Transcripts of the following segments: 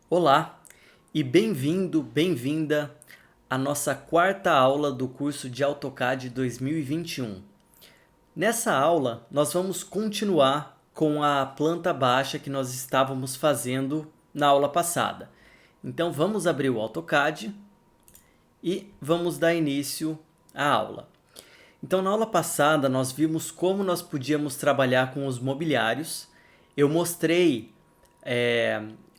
Olá e bem-vindo, bem-vinda à nossa quarta aula do curso de AutoCAD 2021. Nessa aula, nós vamos continuar com a planta baixa que nós estávamos fazendo na aula passada. Então, vamos abrir o AutoCAD e vamos dar início à aula. Então, na aula passada, nós vimos como nós podíamos trabalhar com os mobiliários. Eu mostrei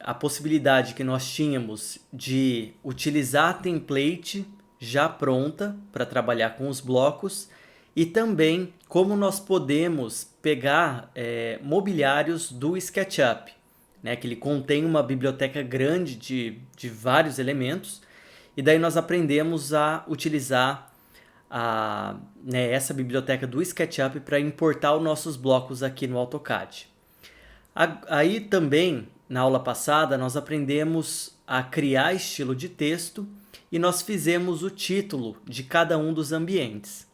a possibilidade que nós tínhamos de utilizar a template já pronta para trabalhar com os blocos e também como nós podemos pegar mobiliários do SketchUp, né, que ele contém uma biblioteca grande de vários elementos, e daí nós aprendemos a utilizar essa biblioteca do SketchUp para importar os nossos blocos aqui no AutoCAD. Aí também, na aula passada, nós aprendemos a criar estilo de texto e nós fizemos o título de cada um dos ambientes.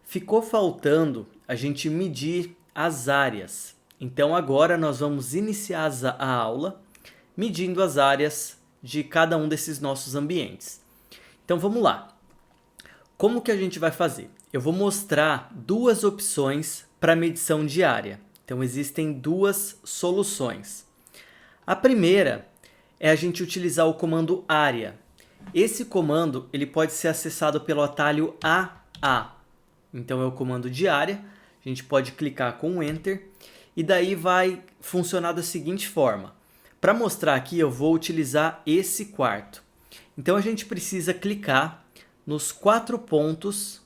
Ficou faltando a gente medir as áreas. Então agora nós vamos iniciar a aula medindo as áreas de cada um desses nossos ambientes. Então vamos lá. Como que a gente vai fazer? Eu vou mostrar duas opções para medição de área. Então existem duas soluções. A primeira é a gente utilizar o comando área. Esse comando ele pode ser acessado pelo atalho AA. Então é o comando de área. A gente pode clicar com Enter e daí vai funcionar da seguinte forma. Para mostrar aqui eu vou utilizar esse quarto. Então a gente precisa clicar nos 4 pontos.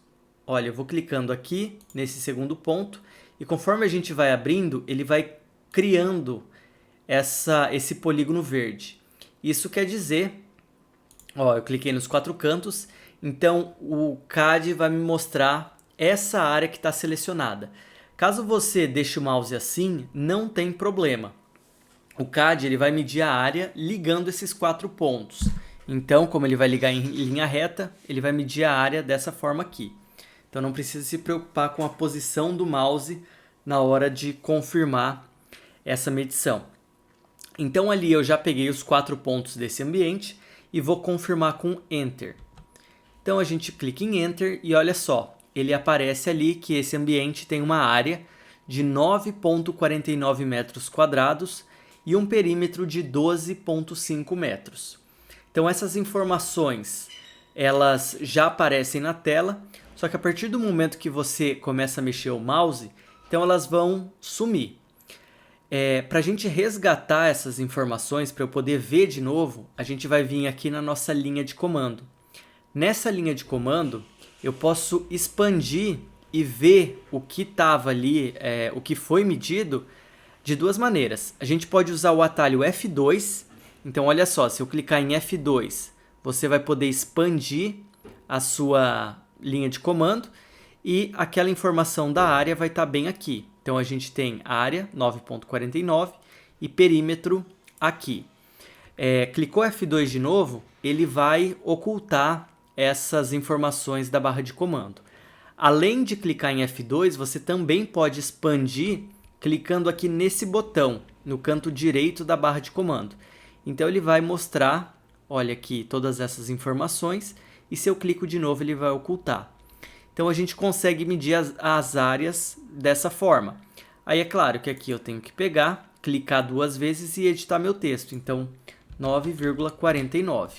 Olha, eu vou clicando aqui nesse segundo ponto e conforme a gente vai abrindo, ele vai criando esse polígono verde. Isso quer dizer, eu cliquei nos 4 cantos, então o CAD vai me mostrar essa área que está selecionada. Caso você deixe o mouse assim, não tem problema. O CAD ele vai medir a área ligando esses 4 pontos. Então, como ele vai ligar em linha reta, ele vai medir a área dessa forma aqui. Então não precisa se preocupar com a posição do mouse na hora de confirmar essa medição. Então ali eu já peguei os 4 pontos desse ambiente e vou confirmar com Enter. Então a gente clica em Enter e olha só, ele aparece ali que esse ambiente tem uma área de 9,49 metros quadrados e um perímetro de 12,5 metros. Então essas informações elas já aparecem na tela, só que a partir do momento que você começa a mexer o mouse, então elas vão sumir. Para a gente resgatar essas informações, para eu poder ver de novo, a gente vai vir aqui na nossa linha de comando. Nessa linha de comando, eu posso expandir e ver o que estava ali, o que foi medido, de duas maneiras. A gente pode usar o atalho F2. Então, olha só, se eu clicar em F2, você vai poder expandir a sua linha de comando e aquela informação da área vai estar bem aqui. Então, a gente tem área 9,49 e perímetro aqui. Clicou F2 de novo, ele vai ocultar essas informações da barra de comando. Além de clicar em F2, você também pode expandir clicando aqui nesse botão, no canto direito da barra de comando. Então ele vai mostrar, olha aqui, todas essas informações e se eu clico de novo ele vai ocultar. Então a gente consegue medir as áreas dessa forma. Aí é claro que aqui eu tenho que pegar, clicar 2 vezes e editar meu texto. Então 9,49.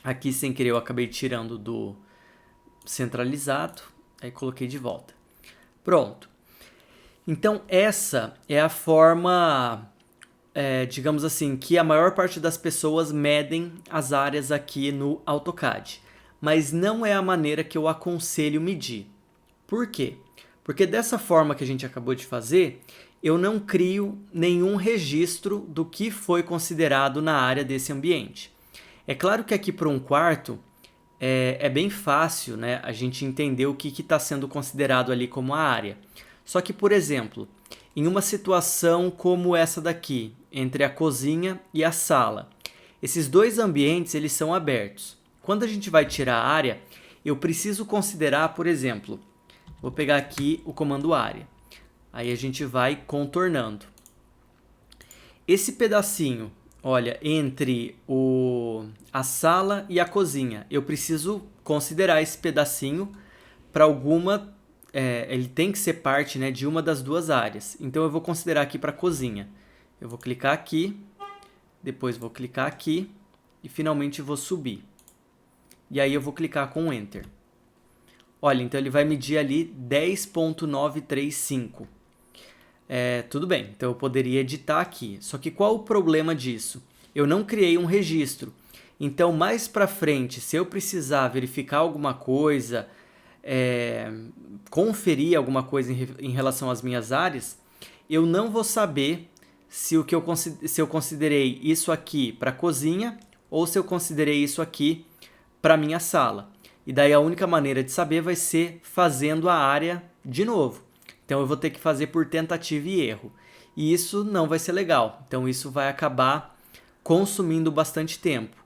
Aqui sem querer eu acabei tirando do centralizado, aí coloquei de volta. Pronto. Então essa é a forma, digamos assim, que a maior parte das pessoas medem as áreas aqui no AutoCAD. Mas não é a maneira que eu aconselho medir. Por quê? Porque dessa forma que a gente acabou de fazer, eu não crio nenhum registro do que foi considerado na área desse ambiente. É claro que aqui para um quarto é bem fácil, né, a gente entender o que está sendo considerado ali como a área. Só que, por exemplo, em uma situação como essa daqui, entre a cozinha e a sala, esses dois ambientes eles são abertos. Quando a gente vai tirar a área, eu preciso considerar, por exemplo, vou pegar aqui o comando área. Aí a gente vai contornando. Esse pedacinho olha, entre a sala e a cozinha, eu preciso considerar esse pedacinho para alguma... ele tem que ser parte, né, de uma das duas áreas. Então eu vou considerar aqui para a cozinha. Eu vou clicar aqui, depois vou clicar aqui e finalmente vou subir. E aí eu vou clicar com Enter. Olha, então ele vai medir ali 10.935. Tudo bem, então eu poderia editar aqui. Só que qual o problema disso? Eu não criei um registro. Então, mais para frente, se eu precisar verificar alguma coisa, conferir alguma coisa em relação às minhas áreas, eu não vou saber se eu considerei isso aqui para a cozinha ou se eu considerei isso aqui para minha sala. E daí a única maneira de saber vai ser fazendo a área de novo. Então eu vou ter que fazer por tentativa e erro. E isso não vai ser legal. Então isso vai acabar consumindo bastante tempo.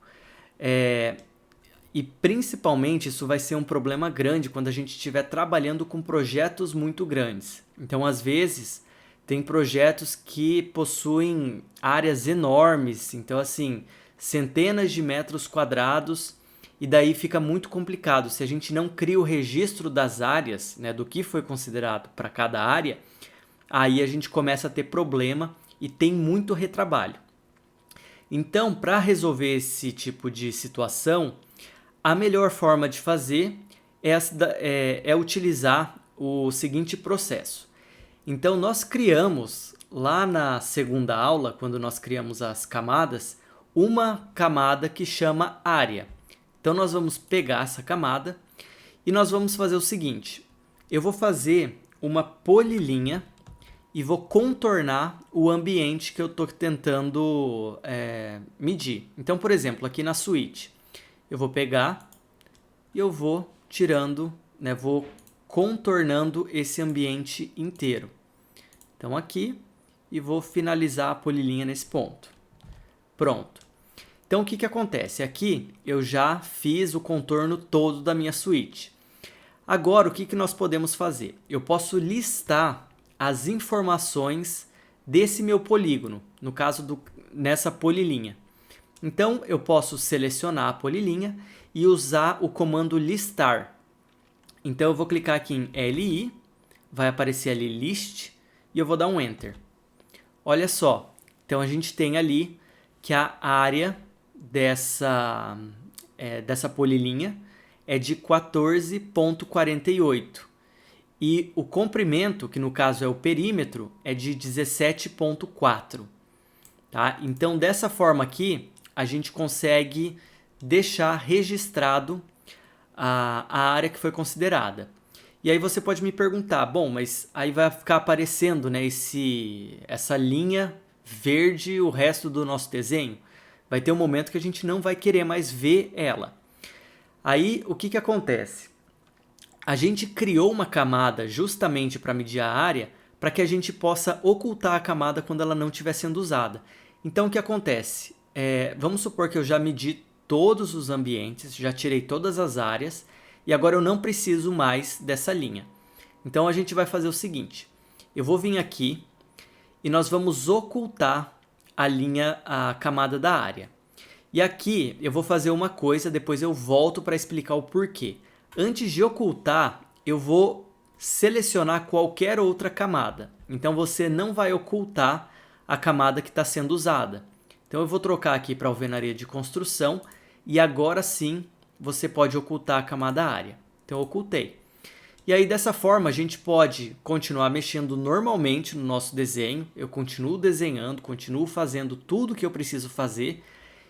E principalmente isso vai ser um problema grande quando a gente estiver trabalhando com projetos muito grandes. Então às vezes tem projetos que possuem áreas enormes. Então assim, centenas de metros quadrados. E daí fica muito complicado. Se a gente não cria o registro das áreas, né, do que foi considerado para cada área, aí a gente começa a ter problema e tem muito retrabalho. Então, para resolver esse tipo de situação, a melhor forma de fazer é utilizar o seguinte processo. Então, nós criamos, lá na segunda aula, quando nós criamos as camadas, uma camada que chama área. Então, nós vamos pegar essa camada e nós vamos fazer o seguinte. Eu vou fazer uma polilinha e vou contornar o ambiente que eu estou tentando medir. Então, por exemplo, aqui na suíte, eu vou pegar e eu vou tirando, né, vou contornando esse ambiente inteiro. Então, aqui, e vou finalizar a polilinha nesse ponto. Pronto. Então, o que acontece? Aqui eu já fiz o contorno todo da minha suíte. Agora, o que nós podemos fazer? Eu posso listar as informações desse meu polígono, no caso nessa polilinha. Então, eu posso selecionar a polilinha e usar o comando listar. Então, eu vou clicar aqui em LI, vai aparecer ali list e eu vou dar um Enter. Olha só, então a gente tem ali que a área dessa polilinha é de 14.48 e o comprimento, que no caso é o perímetro, é de 17.4. Tá? Então, dessa forma aqui, a gente consegue deixar registrado a área que foi considerada. E aí você pode me perguntar, bom, mas aí vai ficar aparecendo, né, essa linha verde o resto do nosso desenho? Vai ter um momento que a gente não vai querer mais ver ela. Aí, o que acontece? A gente criou uma camada justamente para medir a área, para que a gente possa ocultar a camada quando ela não estiver sendo usada. Então, o que acontece? Vamos supor que eu já medi todos os ambientes, já tirei todas as áreas, e agora eu não preciso mais dessa linha. Então, a gente vai fazer o seguinte. Eu vou vir aqui e nós vamos ocultar a camada da área. E aqui eu vou fazer uma coisa, depois eu volto para explicar o porquê. Antes de ocultar, eu vou selecionar qualquer outra camada. Então você não vai ocultar a camada que está sendo usada. Então eu vou trocar aqui para alvenaria de construção e agora sim você pode ocultar a camada área. Então eu ocultei. E aí dessa forma a gente pode continuar mexendo normalmente no nosso desenho, eu continuo desenhando, continuo fazendo tudo que eu preciso fazer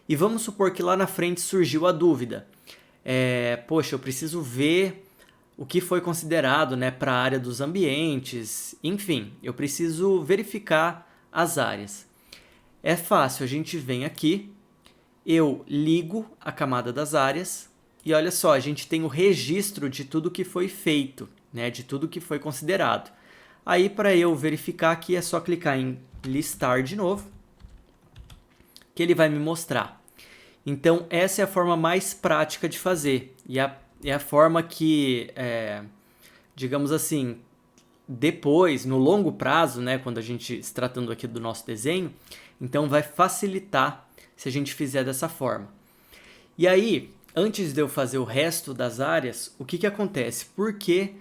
e vamos supor que lá na frente surgiu a dúvida. Poxa, eu preciso ver o que foi considerado, né, para a área dos ambientes, enfim, eu preciso verificar as áreas. É fácil, a gente vem aqui, eu ligo a camada das áreas, e olha só, a gente tem o registro de tudo que foi feito, né, de tudo que foi considerado. Aí, para eu verificar aqui, é só clicar em listar de novo, que ele vai me mostrar. Então, essa é a forma mais prática de fazer. E é a forma que, digamos assim, depois, no longo prazo, né, quando a gente está tratando aqui do nosso desenho, então vai facilitar se a gente fizer dessa forma. E aí, antes de eu fazer o resto das áreas, o que acontece? Por que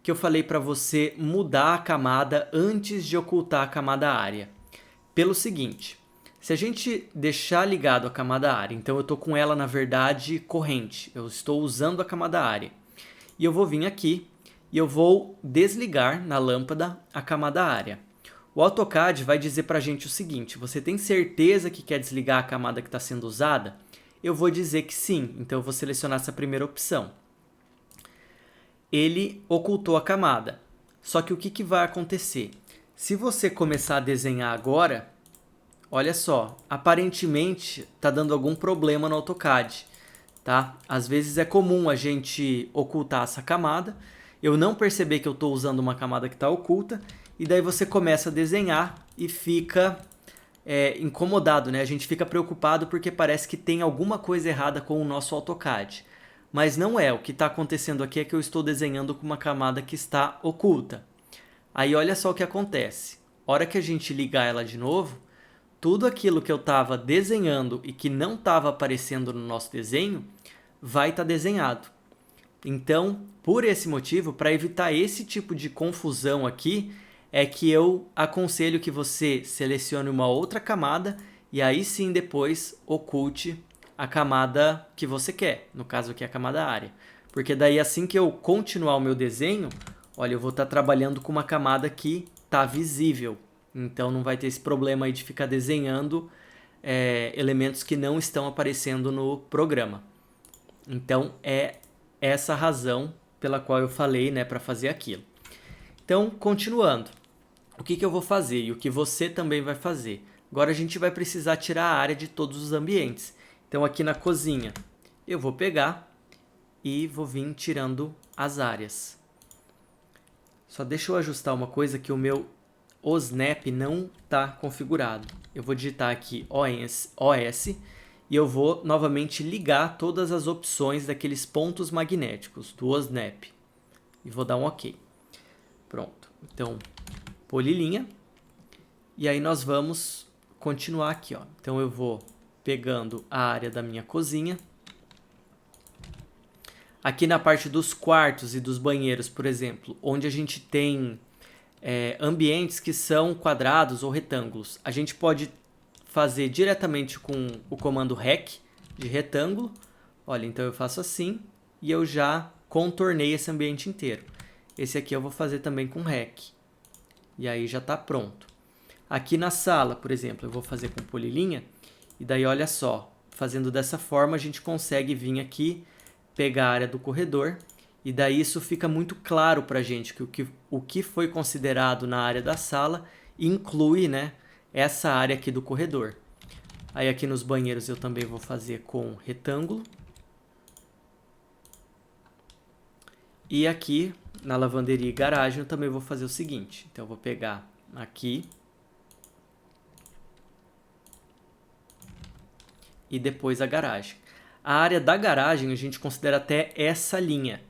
eu falei para você mudar a camada antes de ocultar a camada área? Pelo seguinte, se a gente deixar ligado a camada área, então eu estou com ela, na verdade, corrente, eu estou usando a camada área, e eu vou vir aqui e eu vou desligar na lâmpada a camada área. O AutoCAD vai dizer para a gente o seguinte: você tem certeza que quer desligar a camada que está sendo usada? Eu vou dizer que sim, então eu vou selecionar essa primeira opção. Ele ocultou a camada. Só que o que vai acontecer? Se você começar a desenhar agora, olha só, aparentemente está dando algum problema no AutoCAD, tá? Às vezes é comum a gente ocultar essa camada, eu não perceber que eu estou usando uma camada que está oculta, e daí você começa a desenhar e fica incomodado, né? A gente fica preocupado porque parece que tem alguma coisa errada com o nosso AutoCAD. Mas não é, o que está acontecendo aqui é que eu estou desenhando com uma camada que está oculta. Aí olha só o que acontece. Hora que a gente ligar ela de novo, tudo aquilo que eu estava desenhando e que não estava aparecendo no nosso desenho, vai estar desenhado. Então, por esse motivo, para evitar esse tipo de confusão aqui, é que eu aconselho que você selecione uma outra camada e aí sim depois oculte a camada que você quer, no caso aqui a camada área. Porque daí assim que eu continuar o meu desenho, olha, eu vou estar trabalhando com uma camada que está visível. Então não vai ter esse problema aí de ficar desenhando elementos que não estão aparecendo no programa. Então é essa a razão pela qual eu falei, né, para fazer aquilo. Então, continuando, o que eu vou fazer e o que você também vai fazer? Agora a gente vai precisar tirar a área de todos os ambientes. Então aqui na cozinha eu vou pegar e vou vir tirando as áreas. Só deixa eu ajustar uma coisa, que o meu OSNAP não está configurado. Eu vou digitar aqui OS e eu vou novamente ligar todas as opções daqueles pontos magnéticos do OSNAP. E vou dar um OK. Pronto. Então, polilinha. E aí nós vamos continuar aqui, ó. Então eu vou pegando a área da minha cozinha. Aqui na parte dos quartos e dos banheiros, por exemplo, onde a gente tem ambientes que são quadrados ou retângulos, a gente pode fazer diretamente com o comando REC de retângulo. Olha, então eu faço assim e eu já contornei esse ambiente inteiro. Esse aqui eu vou fazer também com REC. E aí já está pronto. Aqui na sala, por exemplo, eu vou fazer com polilinha. E daí, olha só, fazendo dessa forma, a gente consegue vir aqui, pegar a área do corredor. E daí isso fica muito claro para a gente que o que foi considerado na área da sala inclui, né, essa área aqui do corredor. Aí aqui nos banheiros eu também vou fazer com retângulo. E aqui na lavanderia e garagem eu também vou fazer o seguinte. Então eu vou pegar aqui e depois a garagem. A área da garagem a gente considera até essa linha,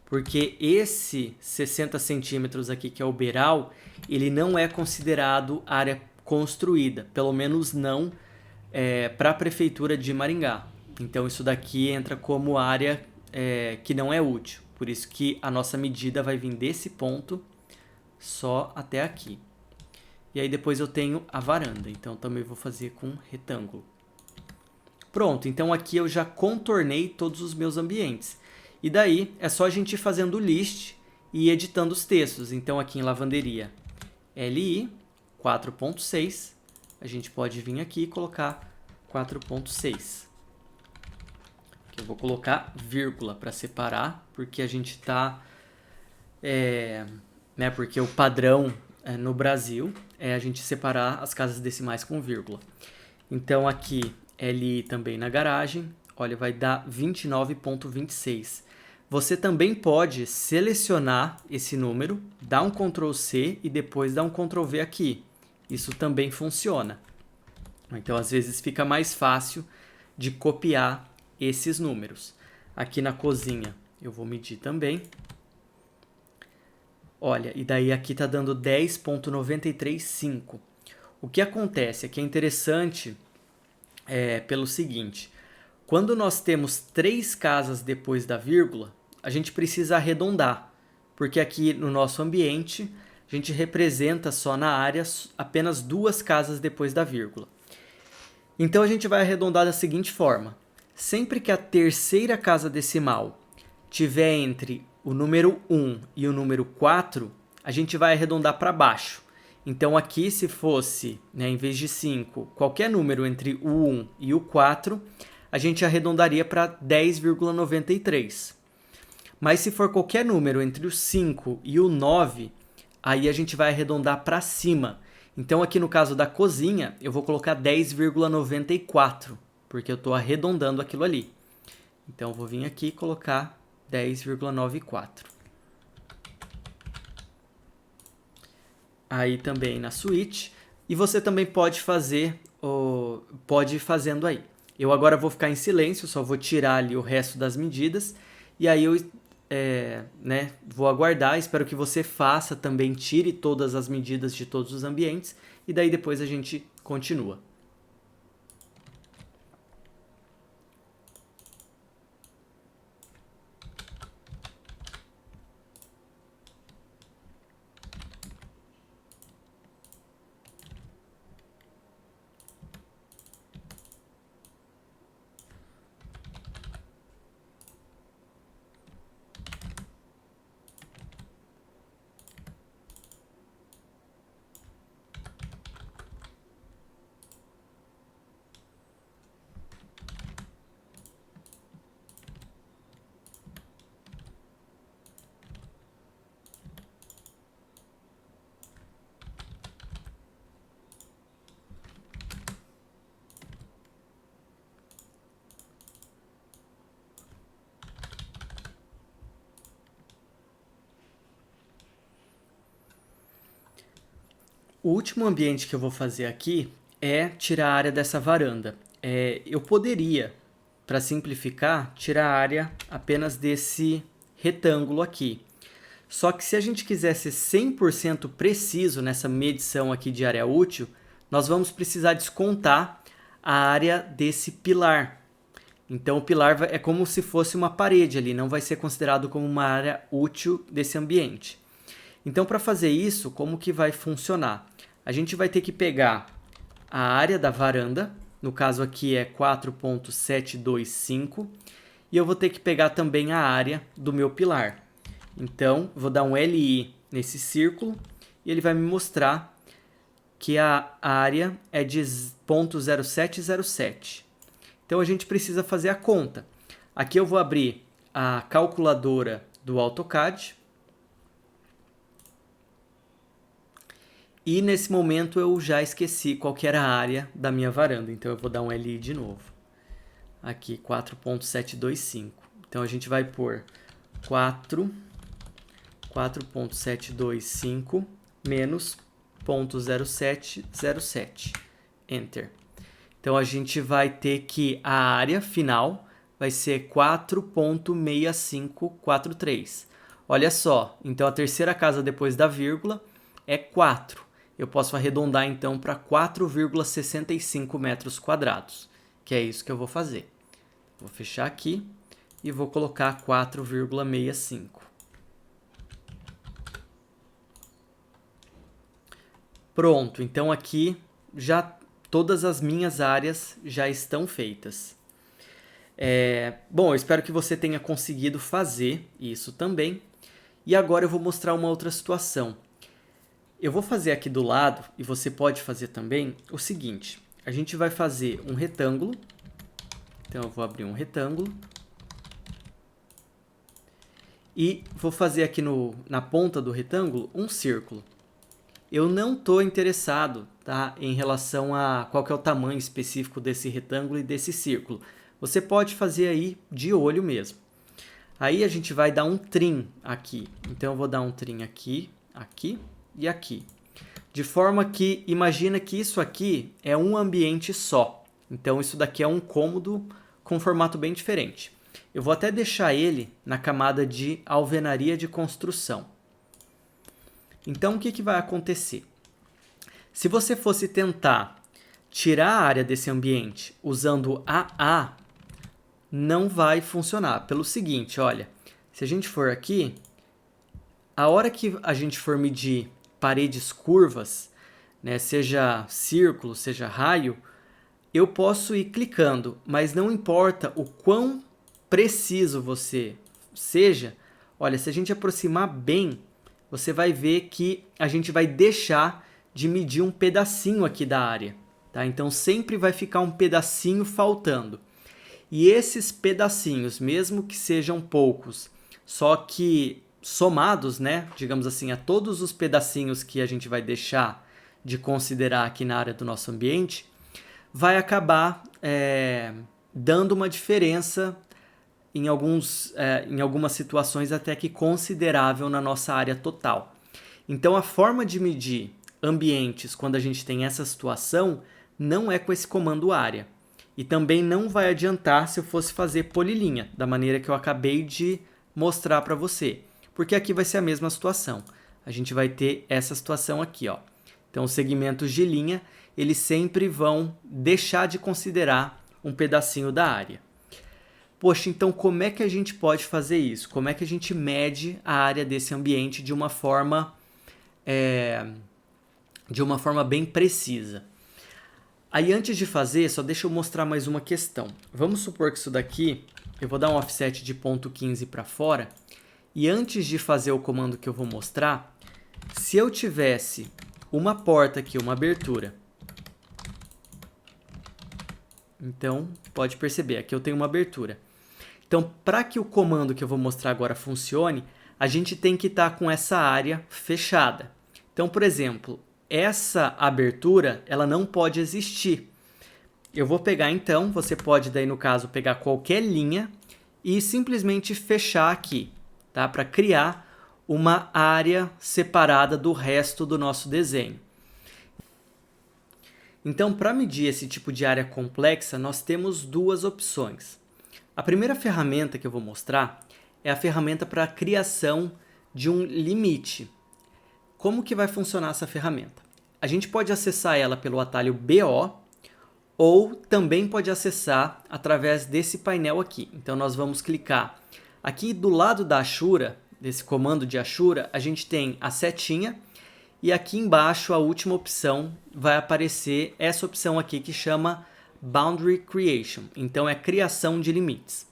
porque esse 60 centímetros aqui, que é o beiral, ele não é considerado área construída, pelo menos não para a Prefeitura de Maringá. Então isso daqui entra como área que não é útil, por isso que a nossa medida vai vir desse ponto só até aqui. E aí depois eu tenho a varanda, então também vou fazer com retângulo. Pronto, então aqui eu já contornei todos os meus ambientes. E daí é só a gente ir fazendo o list e editando os textos. Então aqui em lavanderia, LI 4.6, a gente pode vir aqui e colocar 4.6. Eu vou colocar vírgula para separar, porque a gente está... porque o padrão no Brasil é a gente separar as casas decimais com vírgula. Então aqui, LI também na garagem, olha, vai dar 29.26. Você também pode selecionar esse número, dar um Ctrl C e depois dar um Ctrl V aqui. Isso também funciona. Então, às vezes, fica mais fácil de copiar esses números. Aqui na cozinha, eu vou medir também. Olha, e daí aqui está dando 10.935. O que acontece é que é interessante pelo seguinte: quando nós temos 3 casas depois da vírgula, a gente precisa arredondar, porque aqui no nosso ambiente a gente representa só na área apenas 2 casas depois da vírgula. Então a gente vai arredondar da seguinte forma: sempre que a terceira casa decimal tiver entre o número 1 e o número 4, a gente vai arredondar para baixo. Então aqui, se fosse, em vez de 5, qualquer número entre o 1 e o 4, a gente arredondaria para 10,93. Mas se for qualquer número entre o 5 e o 9, aí a gente vai arredondar para cima. Então aqui no caso da cozinha, eu vou colocar 10,94, porque eu estou arredondando aquilo ali. Então eu vou vir aqui e colocar 10,94. Aí também na suíte. E você também pode pode ir fazendo aí. Eu agora vou ficar em silêncio, só vou tirar ali o resto das medidas. E aí eu vou aguardar, espero que você faça também, tire todas as medidas de todos os ambientes. E daí depois a gente continua. O último ambiente que eu vou fazer aqui é tirar a área dessa varanda. Eu poderia, para simplificar, tirar a área apenas desse retângulo aqui. Só que se a gente quiser ser 100% preciso nessa medição aqui de área útil, nós vamos precisar descontar a área desse pilar. Então o pilar é como se fosse uma parede ali, não vai ser considerado como uma área útil desse ambiente. Então, para fazer isso, como que vai funcionar? A gente vai ter que pegar a área da varanda, no caso aqui é 4.725, e eu vou ter que pegar também a área do meu pilar. Então, vou dar um LI nesse círculo e ele vai me mostrar que a área é de 0.0707. Então, a gente precisa fazer a conta. Aqui eu vou abrir a calculadora do AutoCAD. E nesse momento eu já esqueci qual que era a área da minha varanda. Então eu vou dar um LI de novo. Aqui 4.725. Então a gente vai pôr 4.725 menos 0.0707. Enter. Então a gente vai ter que a área final vai ser 4.6543. Olha só, então a terceira casa depois da vírgula é 4. Eu posso arredondar então para 4,65 metros quadrados, que é isso que eu vou fazer. Vou fechar aqui e vou colocar 4,65. Pronto, então aqui já todas as minhas áreas já estão feitas. Bom, eu espero que você tenha conseguido fazer isso também. E agora eu vou mostrar uma outra situação. Eu vou fazer aqui do lado, e você pode fazer também, o seguinte. A gente vai fazer um retângulo. Então, eu vou abrir um retângulo. E vou fazer aqui na ponta do retângulo um círculo. Eu não estou interessado, tá, em relação a qual que é o tamanho específico desse retângulo e desse círculo. Você pode fazer aí de olho mesmo. Aí a gente vai dar um trim aqui. Então, eu vou dar um trim aqui, aqui e aqui. De forma que, imagina que isso aqui é um ambiente só. Então, isso daqui é um cômodo com formato bem diferente. Eu vou até deixar ele na camada de alvenaria de construção. Então, o que vai acontecer? Se você fosse tentar tirar a área desse ambiente usando AA não vai funcionar. Pelo seguinte, olha, se a gente for aqui, a hora que a gente for medir paredes curvas, né, seja círculo, seja raio, eu posso ir clicando, mas não importa o quão preciso você seja, olha, se a gente aproximar bem, você vai ver que a gente vai deixar de medir um pedacinho aqui da área, tá? Então sempre vai ficar um pedacinho faltando. E esses pedacinhos, mesmo que sejam poucos, só que somados, né, digamos assim, a todos os pedacinhos que a gente vai deixar de considerar aqui na área do nosso ambiente, vai acabar dando uma diferença em algumas situações até que considerável na nossa área total. Então a forma de medir ambientes quando a gente tem essa situação não é com esse comando área. E também não vai adiantar se eu fosse fazer polilinha, da maneira que eu acabei de mostrar para você. Porque aqui vai ser a mesma situação. A gente vai ter essa situação aqui, ó. Então os segmentos de linha, eles sempre vão deixar de considerar um pedacinho da área. Poxa, então como é que a gente pode fazer isso? Como é que a gente mede a área desse ambiente de uma forma bem precisa? Aí antes de fazer, só deixa eu mostrar mais uma questão. Vamos supor que isso daqui, eu vou dar um offset de 0,15 para fora, e antes de fazer o comando que eu vou mostrar, se eu tivesse uma porta aqui, uma abertura, então pode perceber, aqui eu tenho uma abertura. Então, para que o comando que eu vou mostrar agora funcione, a gente tem que estar com essa área fechada. Então, por exemplo, essa abertura, ela não pode existir. Eu vou pegar então, você pode daí no caso pegar qualquer linha e simplesmente fechar aqui, tá? Para criar uma área separada do resto do nosso desenho. Então, para medir esse tipo de área complexa, nós temos duas opções. A primeira ferramenta que eu vou mostrar é a ferramenta para a criação de um limite. Como que vai funcionar essa ferramenta? A gente pode acessar ela pelo atalho BO ou também pode acessar através desse painel aqui. Então nós vamos clicar aqui do lado da Ashura, desse comando de Ashura, a gente tem a setinha e aqui embaixo a última opção vai aparecer essa opção aqui que chama Boundary Creation. Então é criação de limites.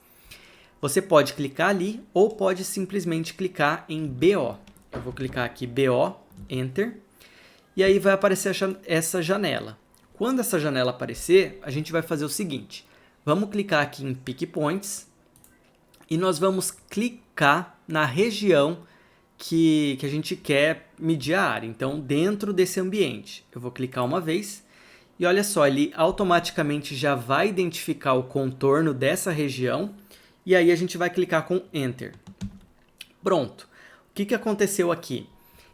Você pode clicar ali ou pode simplesmente clicar em BO. Eu vou clicar aqui BO, Enter, e aí vai aparecer essa janela. Quando essa janela aparecer, a gente vai fazer o seguinte. Vamos clicar aqui em Pick Points e nós vamos clicar na região que a gente quer medir a área. Então, dentro desse ambiente, eu vou clicar uma vez e olha só, ele automaticamente já vai identificar o contorno dessa região e aí a gente vai clicar com Enter. Pronto. O que aconteceu aqui?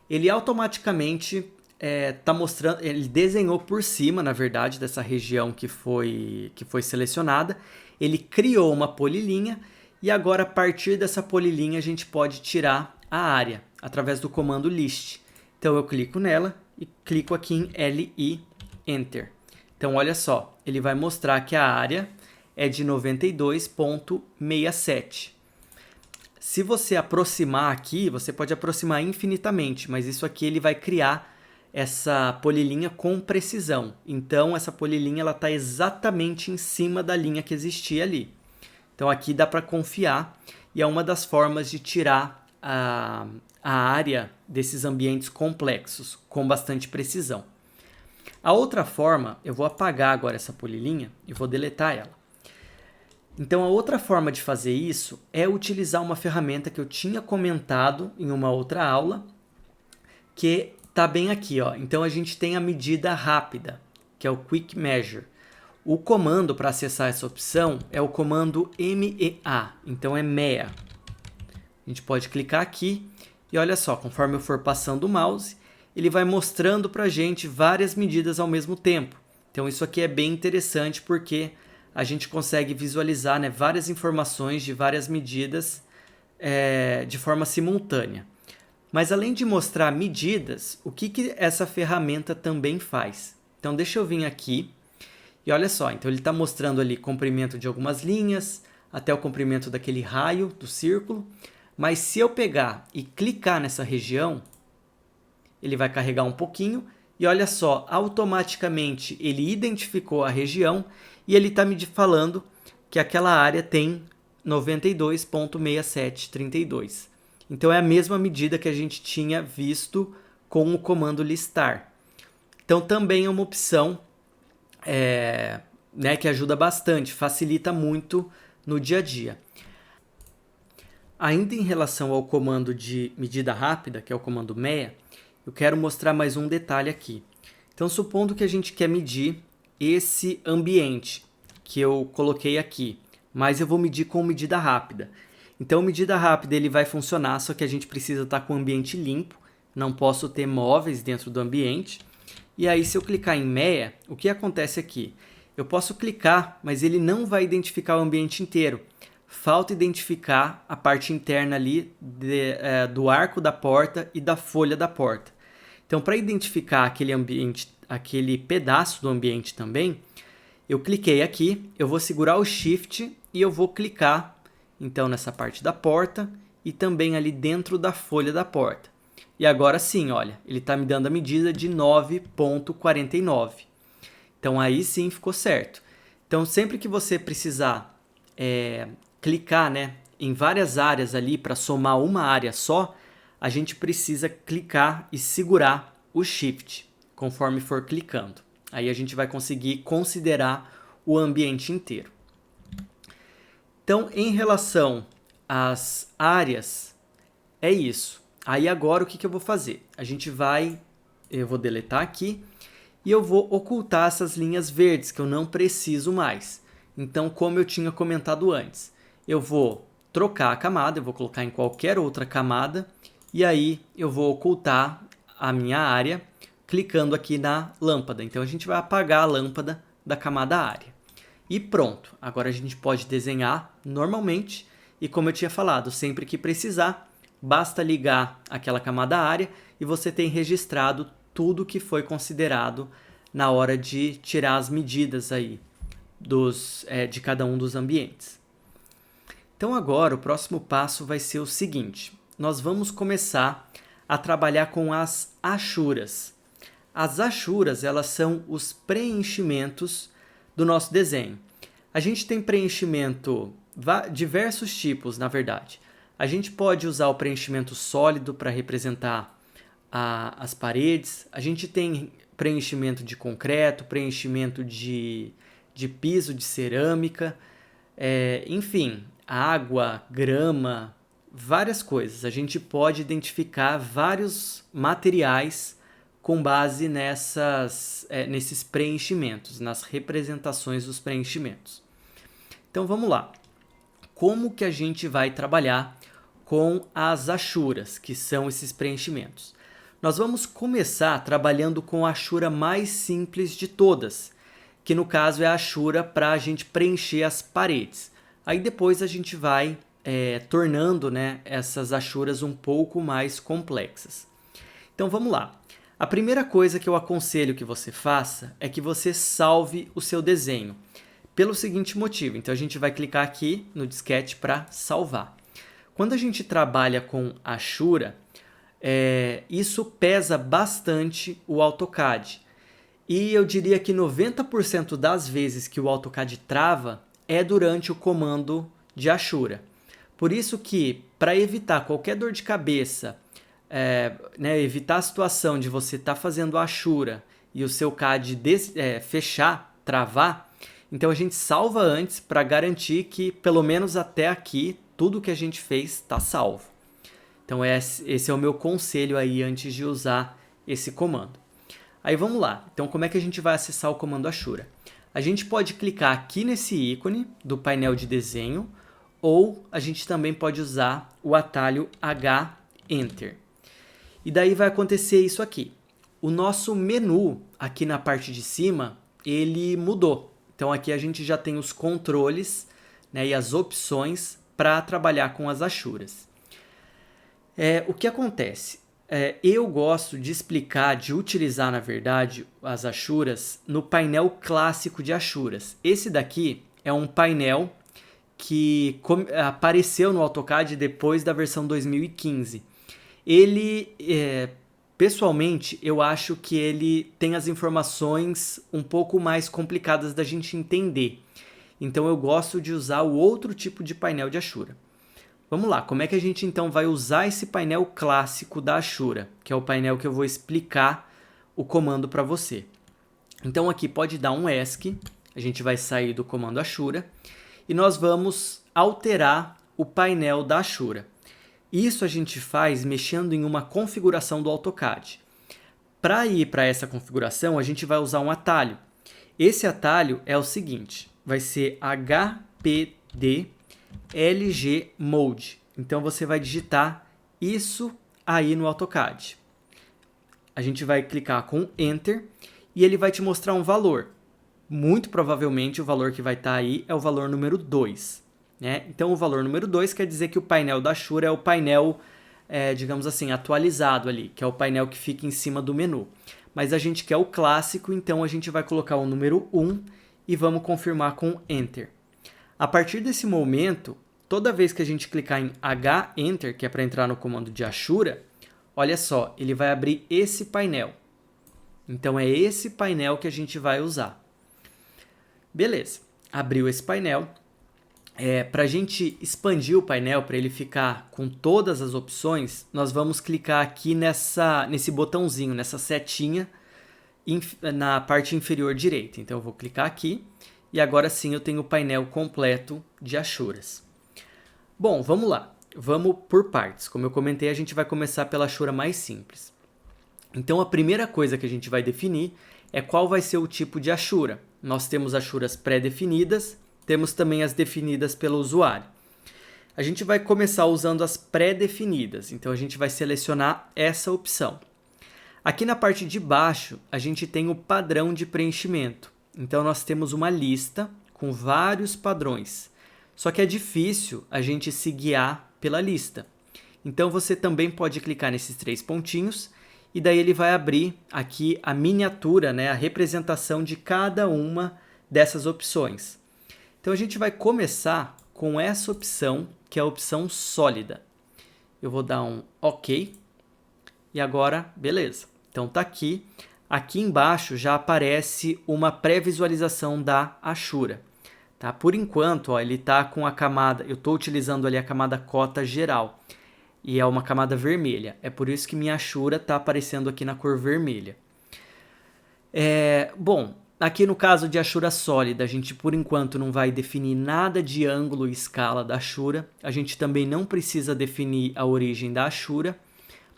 Ele automaticamente está mostrando, ele desenhou por cima, na verdade, dessa região que foi selecionada. Ele criou uma polilinha e agora a partir dessa polilinha a gente pode tirar a área através do comando list. Então eu clico nela e clico aqui em LI Enter. Então olha só, ele vai mostrar que a área é de 92,67. Se você aproximar aqui, você pode aproximar infinitamente, mas isso aqui ele vai criar essa polilinha com precisão. Então essa polilinha está exatamente em cima da linha que existia ali. Então aqui dá para confiar e é uma das formas de tirar a área desses ambientes complexos com bastante precisão. A outra forma, eu vou apagar agora essa polilinha e vou deletar ela. Então a outra forma de fazer isso é utilizar uma ferramenta que eu tinha comentado em uma outra aula, que está bem aqui, ó. Então a gente tem a medida rápida, que é o Quick Measure. O comando para acessar essa opção é o comando MEA, então é MEA. A gente pode clicar aqui e olha só, conforme eu for passando o mouse, ele vai mostrando para a gente várias medidas ao mesmo tempo. Então isso aqui é bem interessante porque a gente consegue visualizar, né, várias informações de várias medidas de forma simultânea. Mas além de mostrar medidas, o que essa ferramenta também faz? Então deixa eu vir aqui E olha só, então ele está mostrando ali comprimento de algumas linhas, até o comprimento daquele raio do círculo. Mas se eu pegar e clicar nessa região, ele vai carregar um pouquinho e olha só, automaticamente ele identificou a região e ele está me falando que aquela área tem 92.6732. Então é a mesma medida que a gente tinha visto com o comando listar. Então também é uma opção né, que ajuda bastante, facilita muito no dia a dia. Ainda em relação ao comando de medida rápida, que é o comando MEA, eu quero mostrar mais um detalhe aqui. Então, supondo que a gente quer medir esse ambiente que eu coloquei aqui, mas eu vou medir com medida rápida. Então, medida rápida ele vai funcionar, só que a gente precisa estar com o ambiente limpo, não posso ter móveis dentro do ambiente. E aí, se eu clicar em MEA, o que acontece aqui? Eu posso clicar, mas ele não vai identificar o ambiente inteiro. Falta identificar a parte interna ali do arco da porta e da folha da porta. Então, para identificar aquele ambiente, aquele pedaço do ambiente também, eu cliquei aqui, eu vou segurar o Shift e eu vou clicar então nessa parte da porta e também ali dentro da folha da porta. E agora sim, olha, ele está me dando a medida de 9.49. Então aí sim ficou certo. Então sempre que você precisar clicar, né, em várias áreas ali para somar uma área só, a gente precisa clicar e segurar o Shift conforme for clicando. Aí a gente vai conseguir considerar o ambiente inteiro. Então, em relação às áreas, é isso. Aí agora o que eu vou fazer? Eu vou deletar aqui e eu vou ocultar essas linhas verdes que eu não preciso mais. Então, como eu tinha comentado antes, eu vou trocar a camada, eu vou colocar em qualquer outra camada e aí eu vou ocultar a minha área clicando aqui na lâmpada. Então, a gente vai apagar a lâmpada da camada área. E pronto, agora a gente pode desenhar normalmente e como eu tinha falado, sempre que precisar, basta ligar aquela camada área e você tem registrado tudo que foi considerado na hora de tirar as medidas aí de cada um dos ambientes. Então agora o próximo passo vai ser o seguinte, nós vamos começar a trabalhar com as achuras. As achuras, elas são os preenchimentos do nosso desenho. A gente tem preenchimento, diversos tipos, na verdade. A gente pode usar o preenchimento sólido para representar as paredes. A gente tem preenchimento de concreto, preenchimento de piso de cerâmica, enfim, água, grama, várias coisas. A gente pode identificar vários materiais com base nesses preenchimentos, nas representações dos preenchimentos. Então vamos lá. Como que a gente vai trabalhar com as achuras, que são esses preenchimentos? Nós vamos começar trabalhando com a achura mais simples de todas, que no caso é a achura para a gente preencher as paredes. Aí depois a gente vai tornando, né, essas achuras um pouco mais complexas. Então vamos lá. A primeira coisa que eu aconselho que você faça é que você salve o seu desenho. Pelo seguinte motivo, então a gente vai clicar aqui no disquete para salvar. Quando a gente trabalha com achura, isso pesa bastante o AutoCAD. E eu diria que 90% das vezes que o AutoCAD trava é durante o comando de achura. Por isso que, para evitar qualquer dor de cabeça, evitar a situação de você estar fazendo a achura e o seu CAD fechar, travar, então a gente salva antes para garantir que pelo menos até aqui tudo que a gente fez está salvo. Então esse é o meu conselho aí antes de usar esse comando. Aí vamos lá, então como é que a gente vai acessar o comando achura? A gente pode clicar aqui nesse ícone do painel de desenho ou a gente também pode usar o atalho H Enter. E daí vai acontecer isso aqui. O nosso menu aqui na parte de cima, ele mudou. Então aqui a gente já tem os controles, né, e as opções para trabalhar com as achuras. O que acontece? eu gosto de explicar, de utilizar, na verdade, as Ashuras no painel clássico de Ashuras. Esse daqui é um painel que apareceu no AutoCAD depois da versão 2015. Ele, pessoalmente, eu acho que ele tem as informações um pouco mais complicadas da gente entender. Então eu gosto de usar o outro tipo de painel de Ashura. Vamos lá, como é que a gente então vai usar esse painel clássico da Ashura, que é o painel que eu vou explicar o comando para você. Então aqui pode dar um ESC, a gente vai sair do comando Ashura e nós vamos alterar o painel da Ashura. Isso a gente faz mexendo em uma configuração do AutoCAD. Para ir para essa configuração, a gente vai usar um atalho. Esse atalho é o seguinte, vai ser HPD LG Mode. Então você vai digitar isso aí no AutoCAD. A gente vai clicar com Enter e ele vai te mostrar um valor. Muito provavelmente o valor que vai estar aí é o valor número 2. Né? Então o valor número 2 quer dizer que o painel da Ashura é o painel, digamos assim, atualizado ali, que é o painel que fica em cima do menu. Mas a gente quer o clássico, então a gente vai colocar o número 1 e vamos confirmar com Enter. A partir desse momento, toda vez que a gente clicar em H-Enter, que é para entrar no comando de Ashura, olha só, ele vai abrir esse painel. Então é esse painel que a gente vai usar. Beleza, abriu esse painel. Para a gente expandir o painel, para ele ficar com todas as opções, nós vamos clicar aqui nesse botãozinho, nessa setinha na parte inferior direita. Então eu vou clicar aqui. E agora sim eu tenho o painel completo de Ashuras. Bom, vamos lá. Vamos por partes. Como eu comentei, a gente vai começar pela Ashura mais simples. Então a primeira coisa que a gente vai definir é qual vai ser o tipo de Ashura. Nós temos Ashuras pré-definidas, temos também as definidas pelo usuário. A gente vai começar usando as pré-definidas, então a gente vai selecionar essa opção. Aqui na parte de baixo, a gente tem o padrão de preenchimento. Então, nós temos uma lista com vários padrões. Só que é difícil a gente se guiar pela lista. Então, você também pode clicar nesses 3 pontinhos e daí ele vai abrir aqui a miniatura, né, a representação de cada uma dessas opções. Então, a gente vai começar com essa opção, que é a opção sólida. Eu vou dar um OK e agora, beleza. Então, tá aqui. Aqui embaixo já aparece uma pré-visualização da Ashura. Tá? Por enquanto, ó, ele está com a camada, eu estou utilizando ali a camada cota geral. E é uma camada vermelha. É por isso que minha Ashura está aparecendo aqui na cor vermelha. Bom, aqui no caso de Ashura sólida, a gente por enquanto não vai definir nada de ângulo e escala da Ashura. A gente também não precisa definir a origem da Ashura.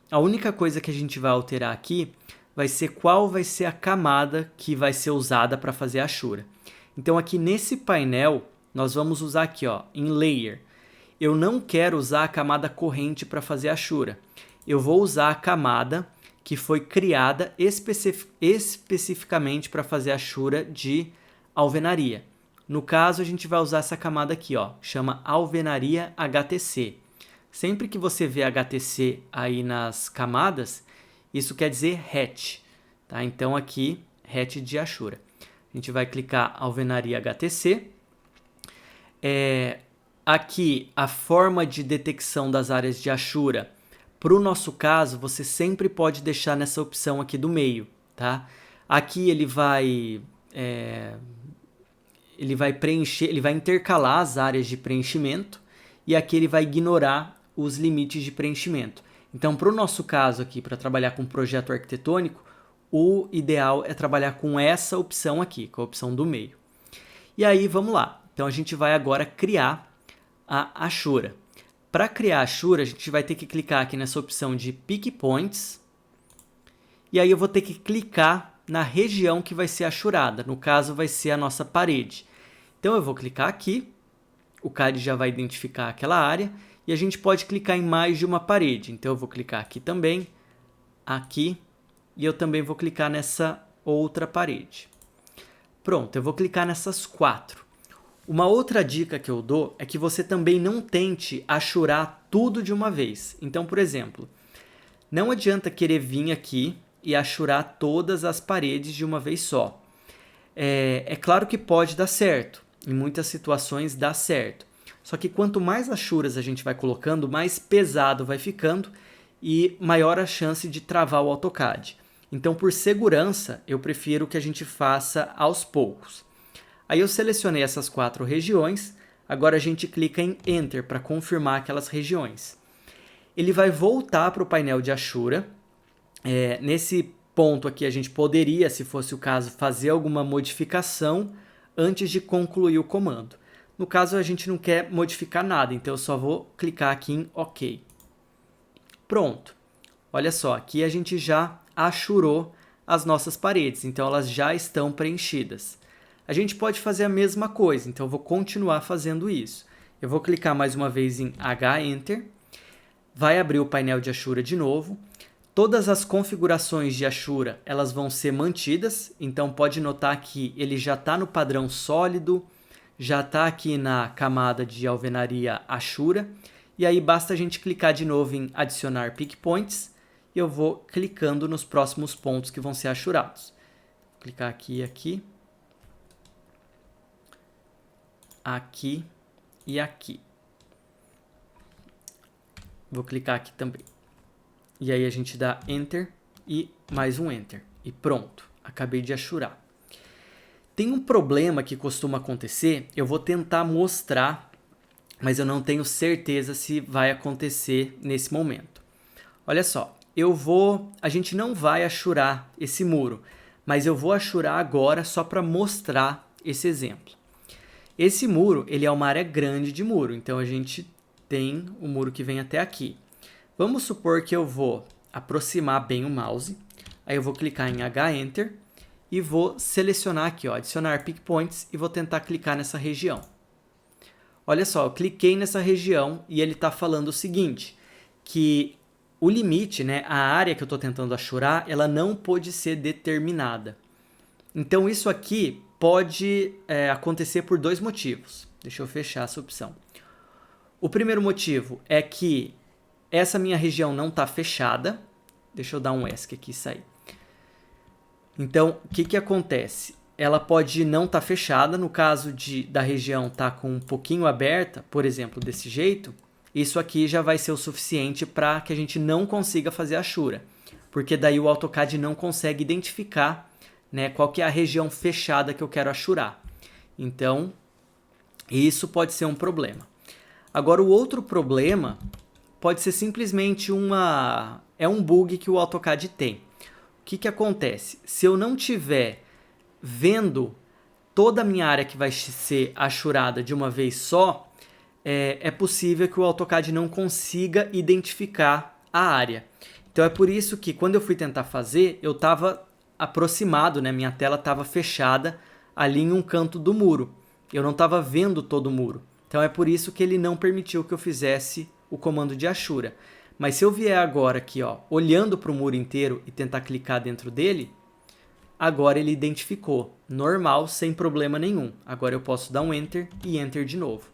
A única coisa que a gente vai alterar aqui vai ser qual vai ser a camada que vai ser usada para fazer a Ashura. Então aqui nesse painel, nós vamos usar aqui, ó, em Layer. Eu não quero usar a camada corrente para fazer a Ashura. Eu vou usar a camada que foi criada especificamente para fazer a Ashura de alvenaria. No caso, a gente vai usar essa camada aqui, ó, chama Alvenaria HTC. Sempre que você vê HTC aí nas camadas, isso quer dizer hatch, tá? Então aqui, hatch de Ashura. A gente vai clicar Alvenaria HTC. Aqui, a forma de detecção das áreas de Ashura. Para o nosso caso, você sempre pode deixar nessa opção aqui do meio, tá? Aqui ele vai preencher, ele vai intercalar as áreas de preenchimento e aqui ele vai ignorar os limites de preenchimento. Então, para o nosso caso aqui, para trabalhar com projeto arquitetônico, o ideal é trabalhar com essa opção aqui, com a opção do meio. E aí, vamos lá. Então, a gente vai agora criar a Ashura. Para criar a Ashura, a gente vai ter que clicar aqui nessa opção de Pick Points. E aí eu vou ter que clicar na região que vai ser ashurada. No caso, vai ser a nossa parede. Então, eu vou clicar aqui. O CAD já vai identificar aquela área. E a gente pode clicar em mais de uma parede. Então, eu vou clicar aqui também, aqui, e eu também vou clicar nessa outra parede. Pronto, eu vou clicar nessas 4. Uma outra dica que eu dou é que você também não tente ashurar tudo de uma vez. Então, por exemplo, Não adianta querer vir aqui e achurar todas as paredes de uma vez só. É claro que pode dar certo, em muitas situações dá certo. Só que quanto mais achuras a gente vai colocando, mais pesado vai ficando e maior a chance de travar o AutoCAD. Então, por segurança, eu prefiro que a gente faça aos poucos. Aí eu selecionei essas 4 regiões, agora a gente clica em Enter para confirmar aquelas regiões. Ele vai voltar para o painel de Ashura. Nesse ponto aqui a gente poderia, se fosse o caso, fazer alguma modificação antes de concluir o comando. No caso, a gente não quer modificar nada, então eu só vou clicar aqui em OK. Pronto. Olha só, aqui a gente já achurou as nossas paredes, então elas já estão preenchidas. A gente pode fazer a mesma coisa, então eu vou continuar fazendo isso. Eu vou clicar mais uma vez em H-Enter, vai abrir o painel de Ashura de novo. Todas as configurações de Ashura elas vão ser mantidas, então pode notar que ele já está no padrão sólido, já está aqui na camada de alvenaria Ashura, e aí basta a gente clicar de novo em adicionar pick points, e eu vou clicando nos próximos pontos que vão ser achurados. Vou clicar aqui, aqui, aqui e aqui. Vou clicar aqui também. E aí a gente dá Enter e mais um Enter. E pronto, acabei de achurar. Tem um problema que costuma acontecer, eu vou tentar mostrar, mas eu não tenho certeza se vai acontecer nesse momento. Olha só, a gente não vai achurar esse muro, mas eu vou achurar agora só para mostrar esse exemplo. Esse muro, ele é uma área grande de muro, então a gente tem o muro que vem até aqui. Vamos supor que eu vou aproximar bem o mouse, aí eu vou clicar em H-Enter e vou selecionar aqui, ó, adicionar pick points e vou tentar clicar nessa região. Olha só, eu cliquei nessa região e ele está falando o seguinte, que o limite, né, a área que eu estou tentando achurar, ela não pode ser determinada. Então isso aqui pode acontecer por 2 motivos. Deixa eu fechar essa opção. O primeiro motivo é que essa minha região não está fechada. Deixa eu dar um ESC aqui e sair. Então, o que acontece? Ela pode não estar fechada, no caso da região estar com um pouquinho aberta, por exemplo, desse jeito, isso aqui já vai ser o suficiente para que a gente não consiga fazer a achura, porque daí o AutoCAD não consegue identificar, né, qual que é a região fechada que eu quero achurar. Então, isso pode ser um problema. Agora, o outro problema pode ser simplesmente um bug que o AutoCAD tem. O que acontece? Se eu não tiver vendo toda a minha área que vai ser achurada de uma vez só, é possível que o AutoCAD não consiga identificar a área. Então é por isso que quando eu fui tentar fazer, eu estava aproximado, né? Minha tela estava fechada ali em um canto do muro. Eu não estava vendo todo o muro. Então é por isso que ele não permitiu que eu fizesse o comando de achura. Mas se eu vier agora aqui, ó, olhando para o muro inteiro e tentar clicar dentro dele, agora ele identificou. Normal, sem problema nenhum. Agora eu posso dar um Enter e Enter de novo.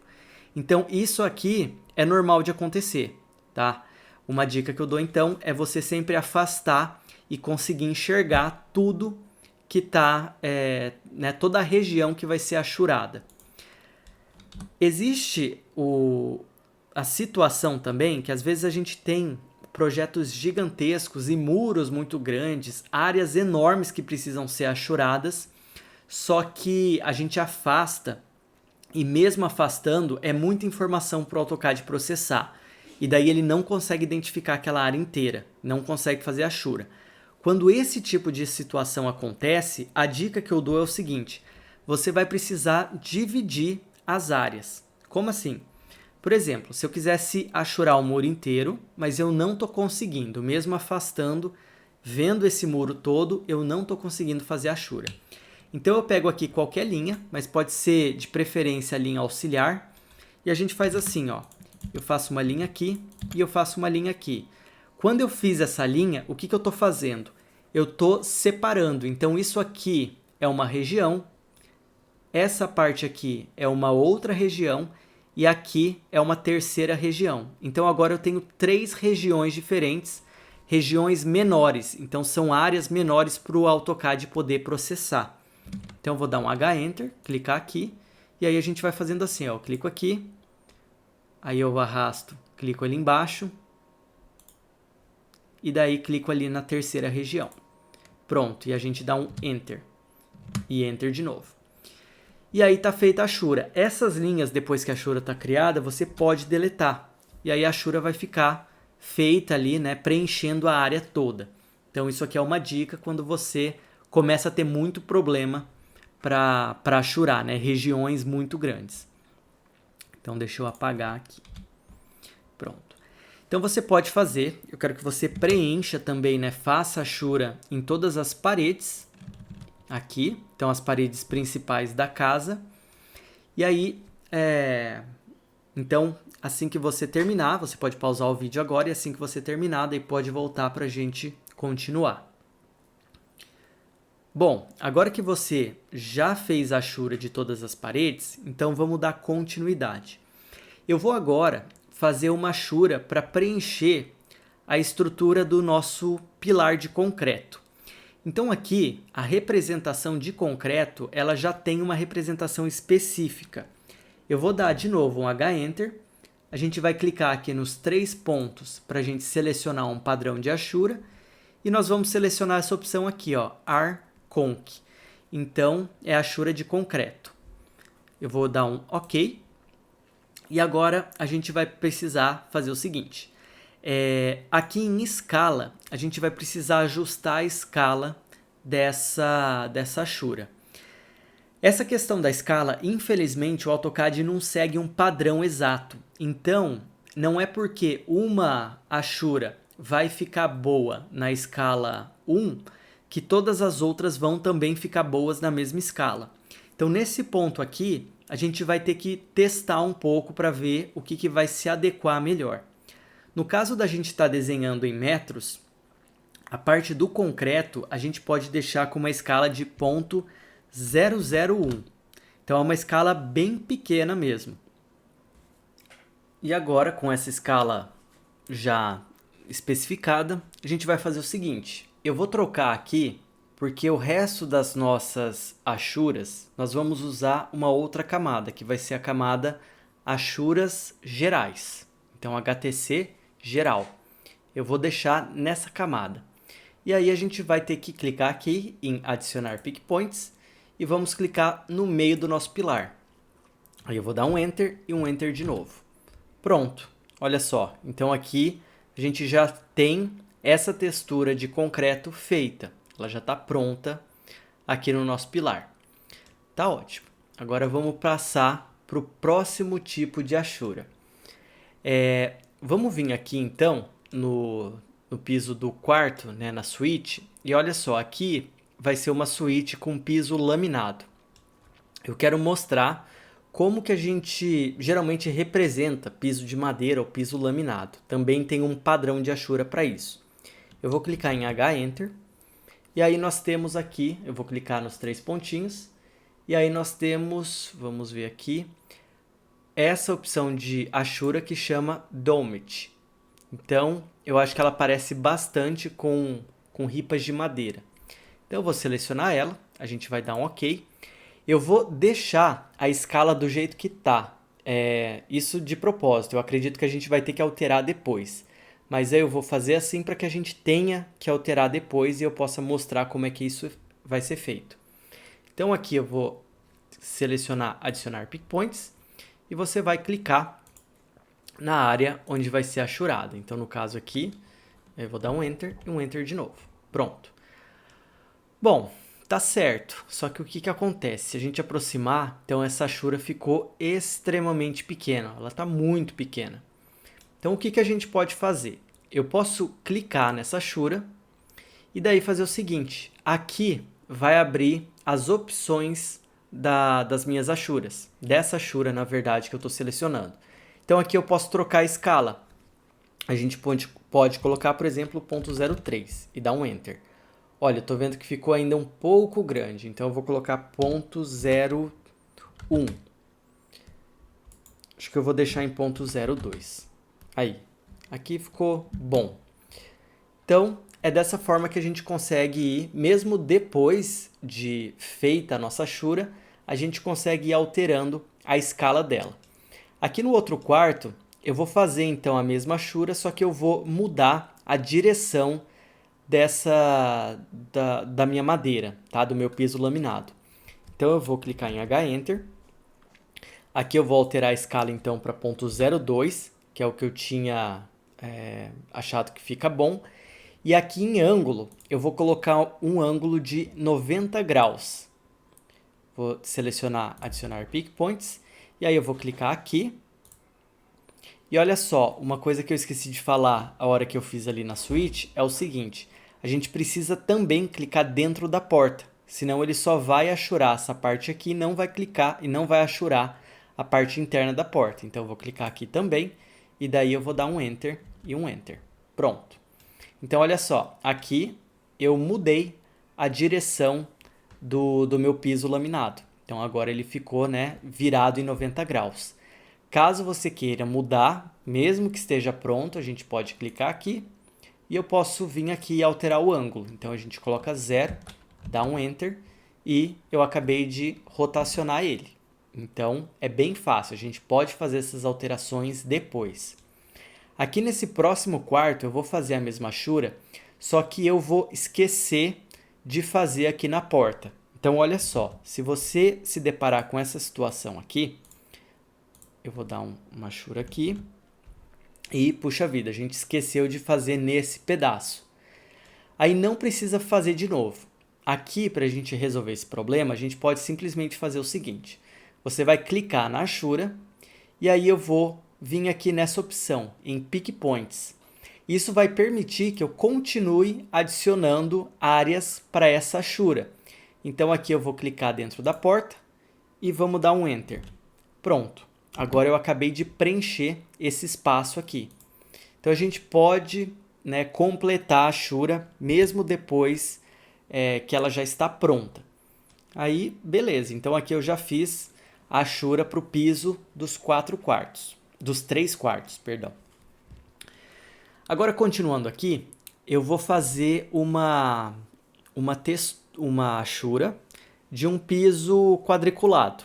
Então isso aqui é normal de acontecer, tá? Uma dica que eu dou então é você sempre afastar e conseguir enxergar tudo que está, né, toda a região que vai ser achurada. Existe a situação também que às vezes a gente tem projetos gigantescos e muros muito grandes, áreas enormes que precisam ser achuradas, só que a gente afasta e mesmo afastando é muita informação para o AutoCAD processar. E daí ele não consegue identificar aquela área inteira, não consegue fazer a achura. Quando esse tipo de situação acontece, a dica que eu dou é o seguinte, você vai precisar dividir as áreas. Como assim? Por exemplo, se eu quisesse achurar o muro inteiro, mas eu não estou conseguindo, mesmo afastando, vendo esse muro todo, eu não estou conseguindo fazer a achura. Então eu pego aqui qualquer linha, mas pode ser de preferência a linha auxiliar, e a gente faz assim, ó. Eu faço uma linha aqui e eu faço uma linha aqui. Quando eu fiz essa linha, o que eu estou fazendo? Eu estou separando, então isso aqui é uma região, essa parte aqui é uma outra região, e aqui é uma terceira região. Então agora eu tenho 3 regiões diferentes regiões menores. Então, são áreas menores para o AutoCAD poder processar. Então, eu vou dar um H-Enter, clicar aqui, e aí a gente vai fazendo assim, ó, eu clico aqui, aí eu arrasto, clico ali embaixo, e daí clico ali na terceira região. Pronto, e a gente dá um Enter, e Enter de novo. E aí está feita a Ashura. Essas linhas, depois que a Ashura está criada, você pode deletar. E aí a Ashura vai ficar feita ali, né, preenchendo a área toda. Então isso aqui é uma dica quando você começa a ter muito problema para ashurar, né, regiões muito grandes. Então deixa eu apagar aqui. Pronto. Então você pode fazer, eu quero que você preencha também, né, faça a Ashura em todas as paredes, aqui, então as paredes principais da casa. E aí, então, assim que você terminar, você pode pausar o vídeo agora e assim que você terminar, daí pode voltar para a gente continuar. Bom, agora que você já fez a Ashura de todas as paredes, então vamos dar continuidade. Eu vou agora fazer uma Ashura para preencher a estrutura do nosso pilar de concreto. Então aqui, a representação de concreto, ela já tem uma representação específica. Eu vou dar de novo um H-Enter, a gente vai clicar aqui nos 3 pontos para a gente selecionar um padrão de Ashura, e nós vamos selecionar essa opção aqui, ó, ARC-Conc. Então, é a Ashura de concreto. Eu vou dar um OK, e agora a gente vai precisar fazer o seguinte. Aqui em escala, a gente vai precisar ajustar a escala dessa Ashura. Essa questão da escala, infelizmente, o AutoCAD não segue um padrão exato. Então, não é porque uma Ashura vai ficar boa na escala 1 que todas as outras vão também ficar boas na mesma escala. Então, nesse ponto aqui, a gente vai ter que testar um pouco para ver o que vai se adequar melhor. No caso da gente estar desenhando em metros, a parte do concreto a gente pode deixar com uma escala de 0,001. Então é uma escala bem pequena mesmo. E agora, com essa escala já especificada, a gente vai fazer o seguinte. Eu vou trocar aqui, porque o resto das nossas Ashuras, nós vamos usar uma outra camada, que vai ser a camada Ashuras Gerais. Então, HTC Geral. Eu vou deixar nessa camada. E aí a gente vai ter que clicar aqui em adicionar pick points e vamos clicar no meio do nosso pilar. Aí eu vou dar um Enter e um Enter de novo. Pronto, olha só. Então aqui a gente já tem essa textura de concreto feita. Ela já está pronta aqui no nosso pilar. Tá ótimo. Agora vamos passar para o próximo tipo de Ashura. Vamos vir aqui então no piso do quarto, né, na suíte, e olha só, aqui vai ser uma suíte com piso laminado. Eu quero mostrar como que a gente geralmente representa piso de madeira ou piso laminado. Também tem um padrão de Ashura para isso. Eu vou clicar em H-Enter, e aí nós temos aqui, eu vou clicar nos 3 pontinhos, e aí nós temos, vamos ver aqui, essa opção de Ashura que chama Domed. Então, eu acho que ela parece bastante com ripas de madeira. Então, eu vou selecionar ela, a gente vai dar um OK. Eu vou deixar a escala do jeito que está. Isso de propósito, eu acredito que a gente vai ter que alterar depois. Mas aí eu vou fazer assim para que a gente tenha que alterar depois e eu possa mostrar como é que isso vai ser feito. Então, aqui eu vou selecionar adicionar pick points e você vai clicar na área onde vai ser ashurada. Então, no caso aqui, eu vou dar um Enter e um Enter de novo. Pronto. Bom, tá certo. Só que o que acontece? Se a gente aproximar, então essa ashura ficou extremamente pequena. Ela está muito pequena. Então, o que a gente pode fazer? Eu posso clicar nessa ashura e daí fazer o seguinte. Aqui vai abrir as opções das minhas ashuras. Dessa ashura, na verdade, que eu estou selecionando. Então, aqui eu posso trocar a escala. A gente pode colocar, por exemplo, 0.03 e dar um Enter. Olha, eu estou vendo que ficou ainda um pouco grande, então eu vou colocar 0.01. Acho que eu vou deixar em 0.02. Aí, aqui ficou bom. Então, é dessa forma que a gente consegue ir, mesmo depois de feita a nossa achura, a gente consegue ir alterando a escala dela. Aqui no outro quarto, eu vou fazer então a mesma achura, só que eu vou mudar a direção da minha madeira, tá? Do meu piso laminado. Então eu vou clicar em H-Enter. Aqui eu vou alterar a escala então para 0.02, que é o que eu tinha achado que fica bom. E aqui em ângulo, eu vou colocar um ângulo de 90 graus. Vou selecionar adicionar Pick Points. E aí eu vou clicar aqui. E olha só, uma coisa que eu esqueci de falar a hora que eu fiz ali na switch é o seguinte. A gente precisa também clicar dentro da porta. Senão ele só vai achurar essa parte aqui e não vai clicar e não vai achurar a parte interna da porta. Então eu vou clicar aqui também. E daí eu vou dar um Enter e um Enter. Pronto. Então, olha só, aqui eu mudei a direção do meu piso laminado. Então, agora ele ficou, né, virado em 90 graus. Caso você queira mudar, mesmo que esteja pronto, a gente pode clicar aqui e eu posso vir aqui e alterar o ângulo. Então, a gente coloca 0, dá um Enter e eu acabei de rotacionar ele. Então, é bem fácil, a gente pode fazer essas alterações depois. Aqui nesse próximo quarto eu vou fazer a mesma achura, só que eu vou esquecer de fazer aqui na porta. Então olha só, se você se deparar com essa situação aqui, eu vou dar uma achura aqui e puxa vida, a gente esqueceu de fazer nesse pedaço. Aí não precisa fazer de novo. Aqui, para a gente resolver esse problema, a gente pode simplesmente fazer o seguinte. Você vai clicar na achura e aí eu vou vir aqui nessa opção, em Pick Points. Isso vai permitir que eu continue adicionando áreas para essa achura. Então aqui eu vou clicar dentro da porta e vamos dar um Enter. Pronto. Agora eu acabei de preencher esse espaço aqui. Então a gente pode, né, completar a achura mesmo depois que ela já está pronta. Aí, beleza. Então aqui eu já fiz a achura para o piso dos 4 quartos. Dos 3 quartos, perdão. Agora, continuando aqui, eu vou fazer uma achura de um piso quadriculado,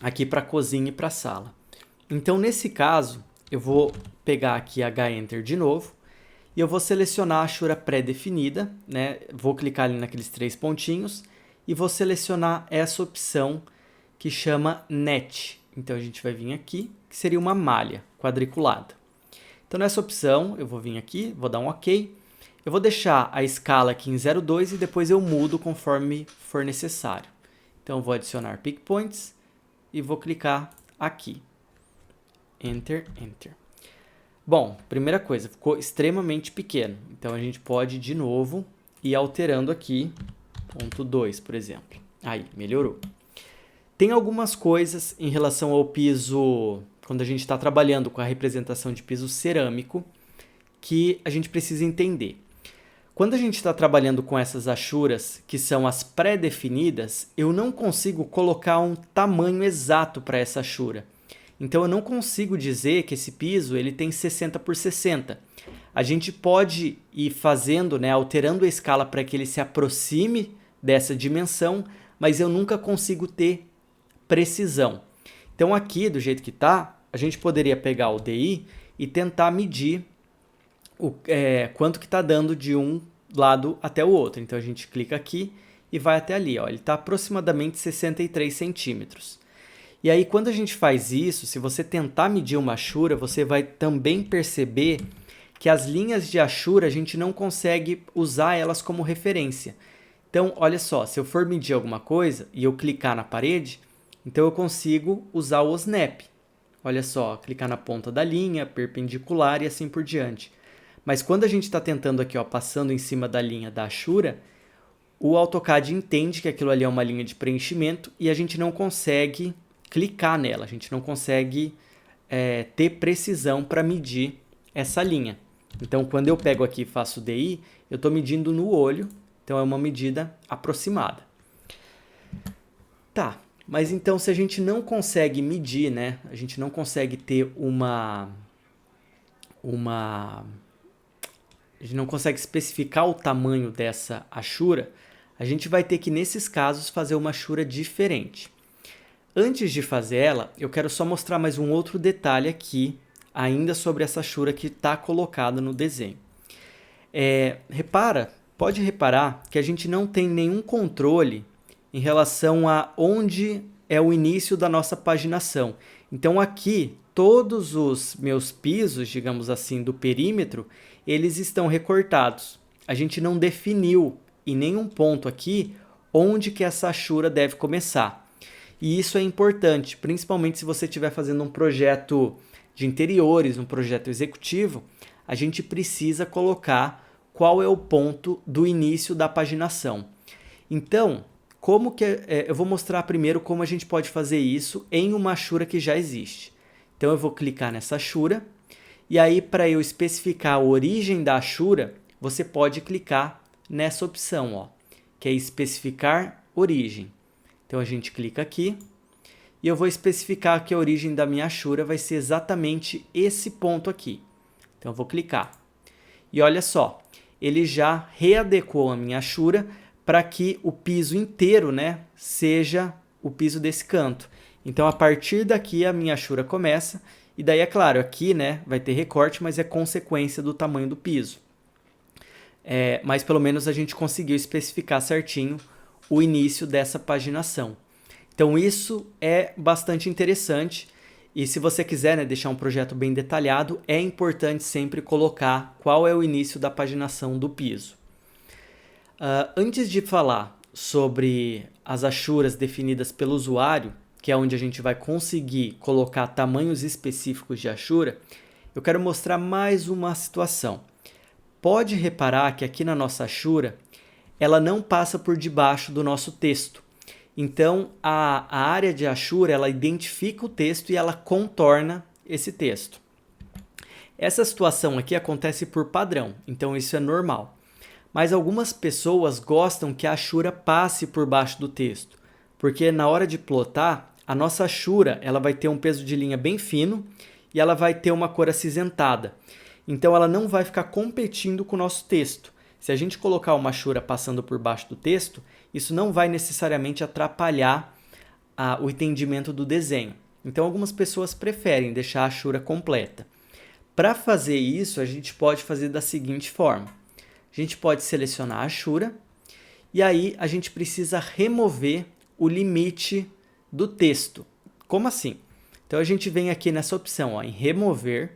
aqui para a cozinha e para a sala. Então, nesse caso, eu vou pegar aqui H-Enter de novo, e eu vou selecionar a achura pré-definida, né? Vou clicar ali naqueles 3 pontinhos, e vou selecionar essa opção que chama Net. Então, a gente vai vir aqui, que seria uma malha quadriculada. Então, nessa opção, eu vou vir aqui, vou dar um OK. Eu vou deixar a escala aqui em 0,2 e depois eu mudo conforme for necessário. Então, eu vou adicionar Pick Points e vou clicar aqui. Enter, Enter. Bom, primeira coisa, ficou extremamente pequeno. Então, a gente pode, de novo, ir alterando aqui, ponto 2, por exemplo. Aí, melhorou. Tem algumas coisas em relação ao piso, quando a gente está trabalhando com a representação de piso cerâmico, que a gente precisa entender. Quando a gente está trabalhando com essas achuras, que são as pré-definidas, eu não consigo colocar um tamanho exato para essa achura. Então, eu não consigo dizer que esse piso ele tem 60 por 60. A gente pode ir fazendo, né, alterando a escala para que ele se aproxime dessa dimensão, mas eu nunca consigo ter precisão. Então aqui, do jeito que está, a gente poderia pegar o DI e tentar medir quanto que está dando de um lado até o outro. Então a gente clica aqui e vai até ali. Ó. Ele está aproximadamente 63 centímetros. E aí quando a gente faz isso, se você tentar medir uma achura, você vai também perceber que as linhas de achura a gente não consegue usar elas como referência. Então, olha só, se eu for medir alguma coisa e eu clicar na parede, então eu consigo usar o Snap. Olha só, clicar na ponta da linha, perpendicular e assim por diante. Mas quando a gente está tentando aqui, ó, passando em cima da linha da achura, o AutoCAD entende que aquilo ali é uma linha de preenchimento e a gente não consegue clicar nela, a gente não consegue ter precisão para medir essa linha. Então, quando eu pego aqui e faço DI, eu estou medindo no olho, então é uma medida aproximada. Tá. Mas então, se a gente não consegue medir, né? A gente não consegue ter a gente não consegue especificar o tamanho dessa Ashura, a gente vai ter que, nesses casos, fazer uma Ashura diferente. Antes de fazer ela, eu quero só mostrar mais um outro detalhe aqui, ainda sobre essa Ashura que está colocada no desenho. Pode reparar que a gente não tem nenhum controle em relação a onde é o início da nossa paginação. Então aqui, todos os meus pisos, digamos assim, do perímetro, eles estão recortados. A gente não definiu em nenhum ponto aqui onde que essa Ashura deve começar. E isso é importante, principalmente se você estiver fazendo um projeto de interiores, um projeto executivo, a gente precisa colocar qual é o ponto do início da paginação. Então, eu vou mostrar primeiro como a gente pode fazer isso em uma Ashura que já existe. Então eu vou clicar nessa Ashura, e aí para eu especificar a origem da Ashura, você pode clicar nessa opção, ó, que é especificar origem. Então a gente clica aqui, e eu vou especificar que a origem da minha Ashura vai ser exatamente esse ponto aqui. Então eu vou clicar. E olha só, ele já readequou a minha Ashura para que o piso inteiro, né, seja o piso desse canto. Então, a partir daqui, a minha Ashura começa. E daí, é claro, aqui, né, vai ter recorte, mas é consequência do tamanho do piso. Mas pelo menos a gente conseguiu especificar certinho o início dessa paginação. Então, isso é bastante interessante. E se você quiser, né, deixar um projeto bem detalhado, é importante sempre colocar qual é o início da paginação do piso. Antes de falar sobre as Ashuras definidas pelo usuário, que é onde a gente vai conseguir colocar tamanhos específicos de Ashura, eu quero mostrar mais uma situação. Pode reparar que aqui na nossa Ashura, ela não passa por debaixo do nosso texto. Então, a área de Ashura, ela identifica o texto e ela contorna esse texto. Essa situação aqui acontece por padrão, então isso é normal. Mas algumas pessoas gostam que a Ashura passe por baixo do texto, porque na hora de plotar, a nossa Ashura ela vai ter um peso de linha bem fino e ela vai ter uma cor acinzentada. Então ela não vai ficar competindo com o nosso texto. Se a gente colocar uma Ashura passando por baixo do texto, isso não vai necessariamente atrapalhar o entendimento do desenho. Então algumas pessoas preferem deixar a Ashura completa. Para fazer isso, a gente pode fazer da seguinte forma. A gente pode selecionar a Ashura e aí a gente precisa remover o limite do texto. Como assim? Então a gente vem aqui nessa opção, ó, em remover,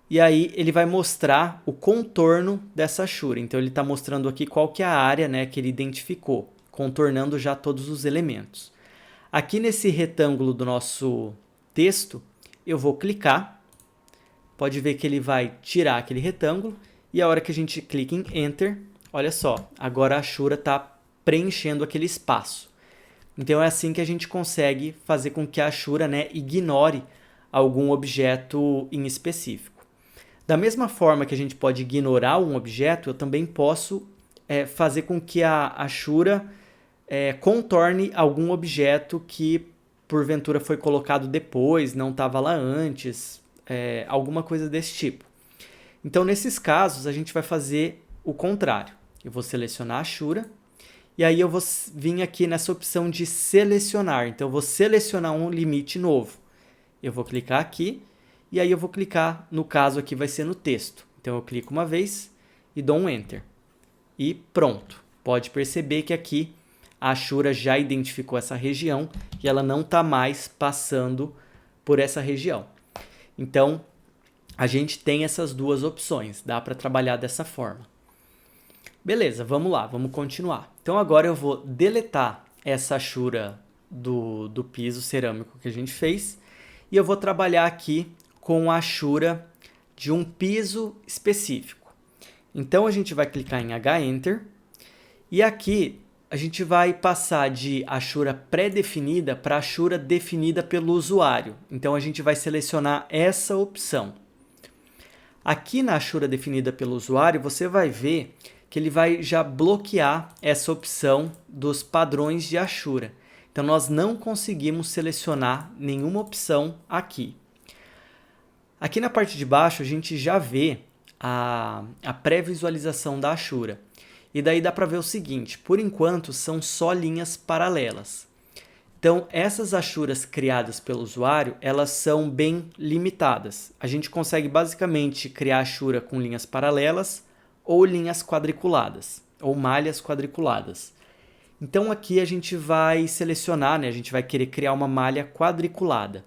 e aí ele vai mostrar o contorno dessa Ashura. Então ele está mostrando aqui qual que é a área, né, que ele identificou, contornando já todos os elementos. Aqui nesse retângulo do nosso texto, eu vou clicar, pode ver que ele vai tirar aquele retângulo, e a hora que a gente clica em Enter, olha só, agora a Ashura está preenchendo aquele espaço. Então é assim que a gente consegue fazer com que a Ashura, né, ignore algum objeto em específico. Da mesma forma que a gente pode ignorar um objeto, eu também posso fazer com que a Ashura contorne algum objeto que porventura foi colocado depois, não estava lá antes, alguma coisa desse tipo. Então, nesses casos, a gente vai fazer o contrário. Eu vou selecionar a Ashura e aí eu vou vir aqui nessa opção de selecionar. Então, eu vou selecionar um limite novo. Eu vou clicar aqui e aí eu vou clicar, no caso aqui vai ser no texto. Então, eu clico uma vez e dou um Enter. E pronto. Pode perceber que aqui a Ashura já identificou essa região e ela não está mais passando por essa região. Então, a gente tem essas duas opções, dá para trabalhar dessa forma. Beleza, vamos lá, vamos continuar. Então agora eu vou deletar essa Ashura do piso cerâmico que a gente fez e eu vou trabalhar aqui com a Ashura de um piso específico. Então a gente vai clicar em H-Enter e aqui a gente vai passar de Ashura pré-definida para Ashura definida pelo usuário. Então a gente vai selecionar essa opção. Aqui na Ashura definida pelo usuário, você vai ver que ele vai já bloquear essa opção dos padrões de Ashura. Então, nós não conseguimos selecionar nenhuma opção aqui. Aqui na parte de baixo, a gente já vê a pré-visualização da Ashura. E daí dá para ver o seguinte, por enquanto são só linhas paralelas. Então, essas Ashuras criadas pelo usuário, elas são bem limitadas. A gente consegue basicamente criar Ashura com linhas paralelas ou linhas quadriculadas, ou malhas quadriculadas. Então, aqui a gente vai selecionar, né? A gente vai querer criar uma malha quadriculada.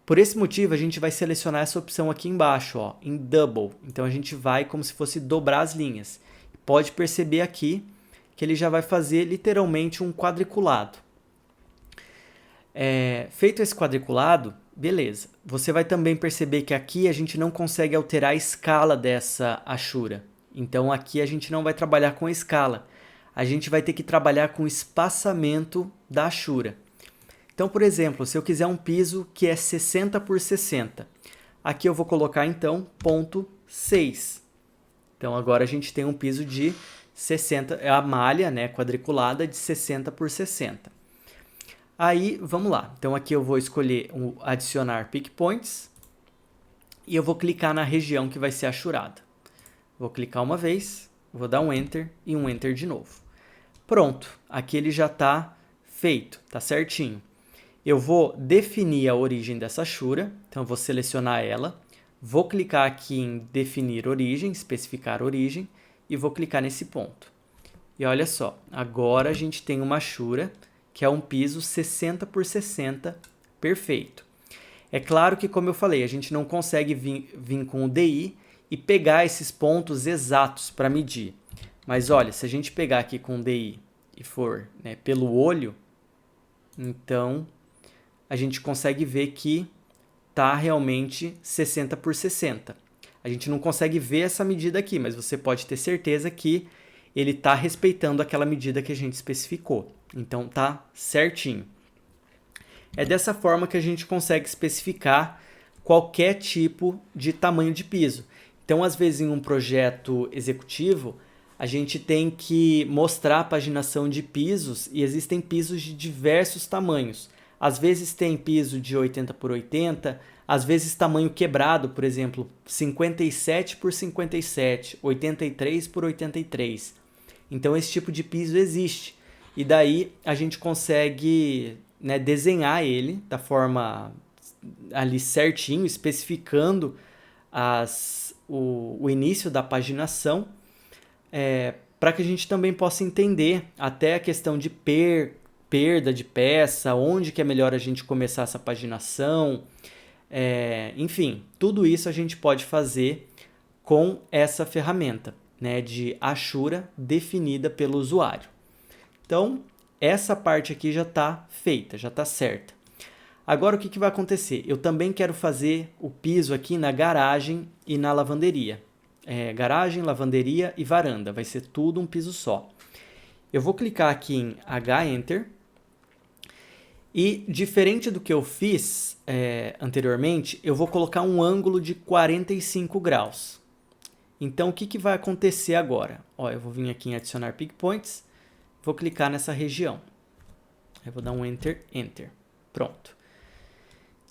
Por esse motivo, a gente vai selecionar essa opção aqui embaixo, ó, em Double. Então, a gente vai como se fosse dobrar as linhas. Pode perceber aqui que ele já vai fazer literalmente um quadriculado. Feito esse quadriculado, beleza. Você vai também perceber que aqui a gente não consegue alterar a escala dessa Ashura. Então aqui a gente não vai trabalhar com a escala. A gente vai ter que trabalhar com o espaçamento da Ashura. Então, por exemplo, se eu quiser um piso que é 60 por 60, aqui eu vou colocar então ponto 6. Então agora a gente tem um piso de 60, é a malha, né, quadriculada de 60 por 60. Aí, vamos lá. Então aqui eu vou escolher o adicionar pick points e eu vou clicar na região que vai ser ashurada. Vou clicar uma vez, vou dar um Enter e um Enter de novo. Pronto, aqui ele já está feito, está certinho. Eu vou definir a origem dessa ashura, então eu vou selecionar ela. Vou clicar aqui em definir origem, especificar origem, e vou clicar nesse ponto. E olha só, agora a gente tem uma ashura, que é um piso 60 por 60, perfeito. É claro que, como eu falei, a gente não consegue vir com o DI e pegar esses pontos exatos para medir. Mas olha, se a gente pegar aqui com o DI e for, né, pelo olho, então a gente consegue ver que está realmente 60 por 60. A gente não consegue ver essa medida aqui, mas você pode ter certeza que ele está respeitando aquela medida que a gente especificou. Então tá certinho. É dessa forma que a gente consegue especificar qualquer tipo de tamanho de piso. Então, às vezes, em um projeto executivo, a gente tem que mostrar a paginação de pisos e existem pisos de diversos tamanhos. Às vezes tem piso de 80 por 80, às vezes tamanho quebrado, por exemplo, 57 por 57, 83 por 83. Então esse tipo de piso existe. E daí a gente consegue, né, desenhar ele da forma ali certinho, especificando o início da paginação, para que a gente também possa entender até a questão de perda de peça, onde que é melhor a gente começar essa paginação, enfim, tudo isso a gente pode fazer com essa ferramenta, né, de Ashura definida pelo usuário. Então, essa parte aqui já está feita, já está certa. Agora, o que vai acontecer? Eu também quero fazer o piso aqui na garagem e na lavanderia. Garagem, lavanderia e varanda, vai ser tudo um piso só. Eu vou clicar aqui em H-Enter. E, diferente do que eu fiz anteriormente, eu vou colocar um ângulo de 45 graus. Então, o que vai acontecer agora? Ó, eu vou vir aqui em adicionar pick points, vou clicar nessa região. Eu vou dar um Enter, Enter. Pronto.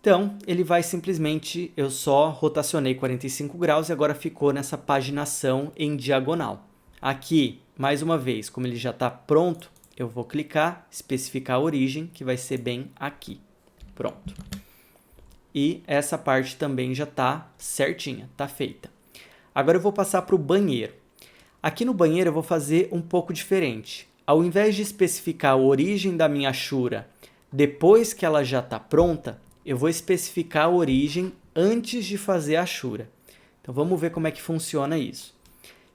Então, ele vai simplesmente, eu só rotacionei 45 graus e agora ficou nessa paginação em diagonal. Aqui, mais uma vez, como ele já está pronto, eu vou clicar, especificar a origem, que vai ser bem aqui. Pronto. E essa parte também já está certinha, está feita. Agora eu vou passar para o banheiro. Aqui no banheiro eu vou fazer um pouco diferente. Ao invés de especificar a origem da minha Ashura depois que ela já está pronta, eu vou especificar a origem antes de fazer a Ashura. Então vamos ver como é que funciona isso.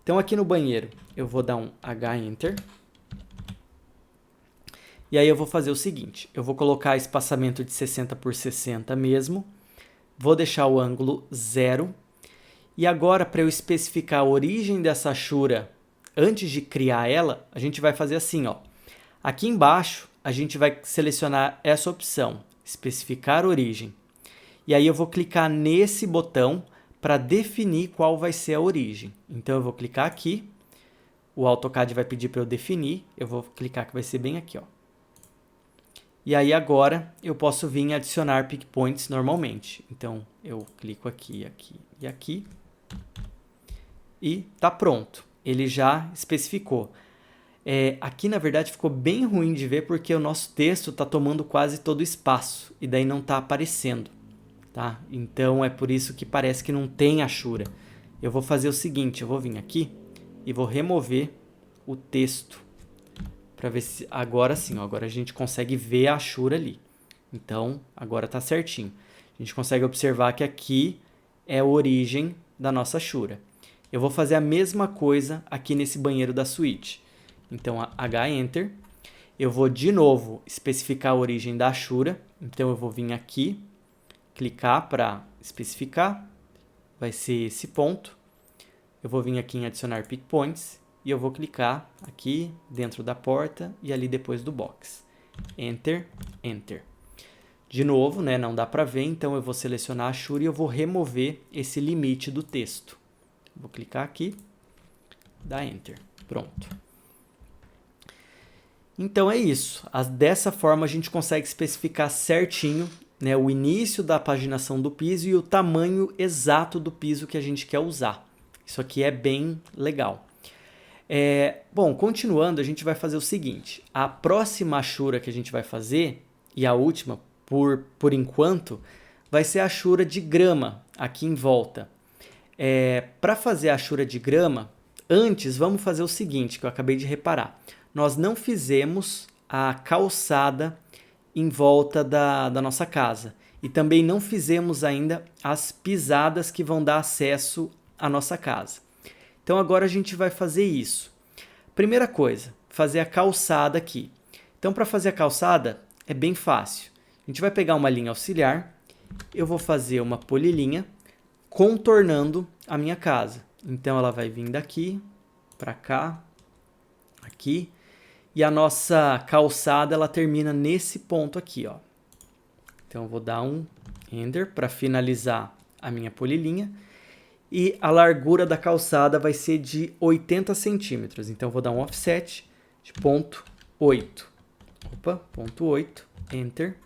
Então aqui no banheiro eu vou dar um H-Enter. E aí eu vou fazer o seguinte, eu vou colocar espaçamento de 60 por 60 mesmo, vou deixar o ângulo 0, e agora para eu especificar a origem dessa Ashura antes de criar ela, a gente vai fazer assim, ó. Aqui embaixo a gente vai selecionar essa opção, especificar origem. E aí eu vou clicar nesse botão para definir qual vai ser a origem. Então eu vou clicar aqui, o AutoCAD vai pedir para eu definir, eu vou clicar que vai ser bem aqui, ó. E aí agora eu posso vir adicionar pick points normalmente. Então eu clico aqui, aqui e aqui. e tá pronto. Ele já especificou. Aqui, na verdade, ficou bem ruim de ver porque o nosso texto está tomando quase todo o espaço e daí não está aparecendo, tá? Então, é por isso que parece que não tem Ashura. Eu vou fazer o seguinte, eu vou vir aqui e vou remover o texto para ver se agora sim, ó, agora a gente consegue ver a Ashura ali. Então, agora está certinho. A gente consegue observar que aqui é a origem da nossa Ashura. Eu vou fazer a mesma coisa aqui nesse banheiro da suíte. Então, H-Enter. Eu vou de novo especificar a origem da Ashura. Então, eu vou vir aqui, clicar para especificar. Vai ser esse ponto. Eu vou vir aqui em adicionar pick points. E eu vou clicar aqui dentro da porta e ali depois do box. Enter, Enter. De novo, né, não dá para ver, então eu vou selecionar a Ashura e eu vou remover esse limite do texto. Vou clicar aqui, dá Enter. Pronto. Então é isso. Dessa forma a gente consegue especificar certinho, né, o início da paginação do piso e o tamanho exato do piso que a gente quer usar. Isso aqui é bem legal. Bom, continuando, a gente vai fazer o seguinte. A próxima Ashura que a gente vai fazer, e a última por enquanto, vai ser a Ashura de grama aqui em volta. Para fazer a Ashura de grama, antes vamos fazer o seguinte, que eu acabei de reparar. Nós não fizemos a calçada em volta da nossa casa. E também não fizemos ainda as pisadas que vão dar acesso à nossa casa. Então agora a gente vai fazer isso. Primeira coisa, fazer a calçada aqui. Então para fazer a calçada é bem fácil. A gente vai pegar uma linha auxiliar, eu vou fazer uma polilinha contornando a minha casa. Então ela vai vir daqui para cá, aqui, e a nossa calçada ela termina nesse ponto aqui, ó. Então eu vou dar um Enter para finalizar a minha polilinha. E a largura da calçada vai ser de 80 centímetros. Então, eu vou dar um offset de 0,8. Opa, 0,8. Enter.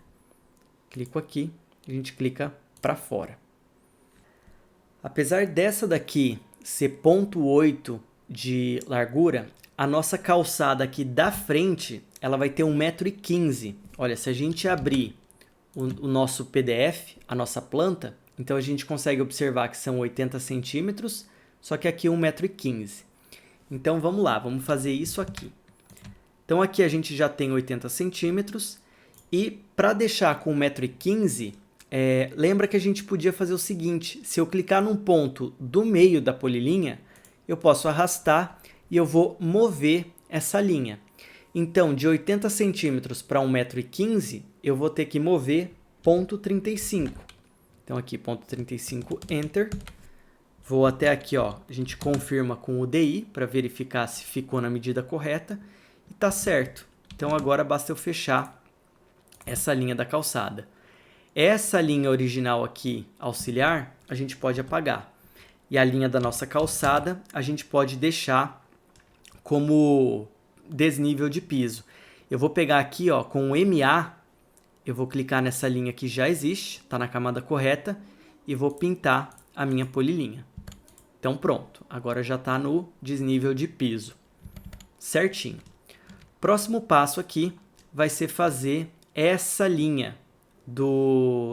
Clico aqui. A gente clica para fora. Apesar dessa daqui ser 0,8 de largura, a nossa calçada aqui da frente, ela vai ter 1,15 m. Olha, se a gente abrir o nosso PDF, a nossa planta, então a gente consegue observar que são 80 centímetros, só que aqui 1,15 m. Então vamos lá, vamos fazer isso aqui. Então aqui a gente já tem 80 centímetros e para deixar com 1,15 m, lembra que a gente podia fazer o seguinte, se eu clicar num ponto do meio da polilinha, eu posso arrastar e eu vou mover essa linha. Então de 80 centímetros para 1,15 m, eu vou ter que mover 0,35 m. Então aqui, 0,35, Enter. Vou até aqui, ó, a gente confirma com o DI para verificar se ficou na medida correta. E tá certo. Então agora basta eu fechar essa linha da calçada. Essa linha original aqui, auxiliar, a gente pode apagar. E a linha da nossa calçada, a gente pode deixar como desnível de piso. Eu vou pegar aqui, ó, com o MA, eu vou clicar nessa linha que já existe, está na camada correta, e vou pintar a minha polilinha. Então pronto, agora já está no desnível de piso. Certinho. Próximo passo aqui vai ser fazer essa linha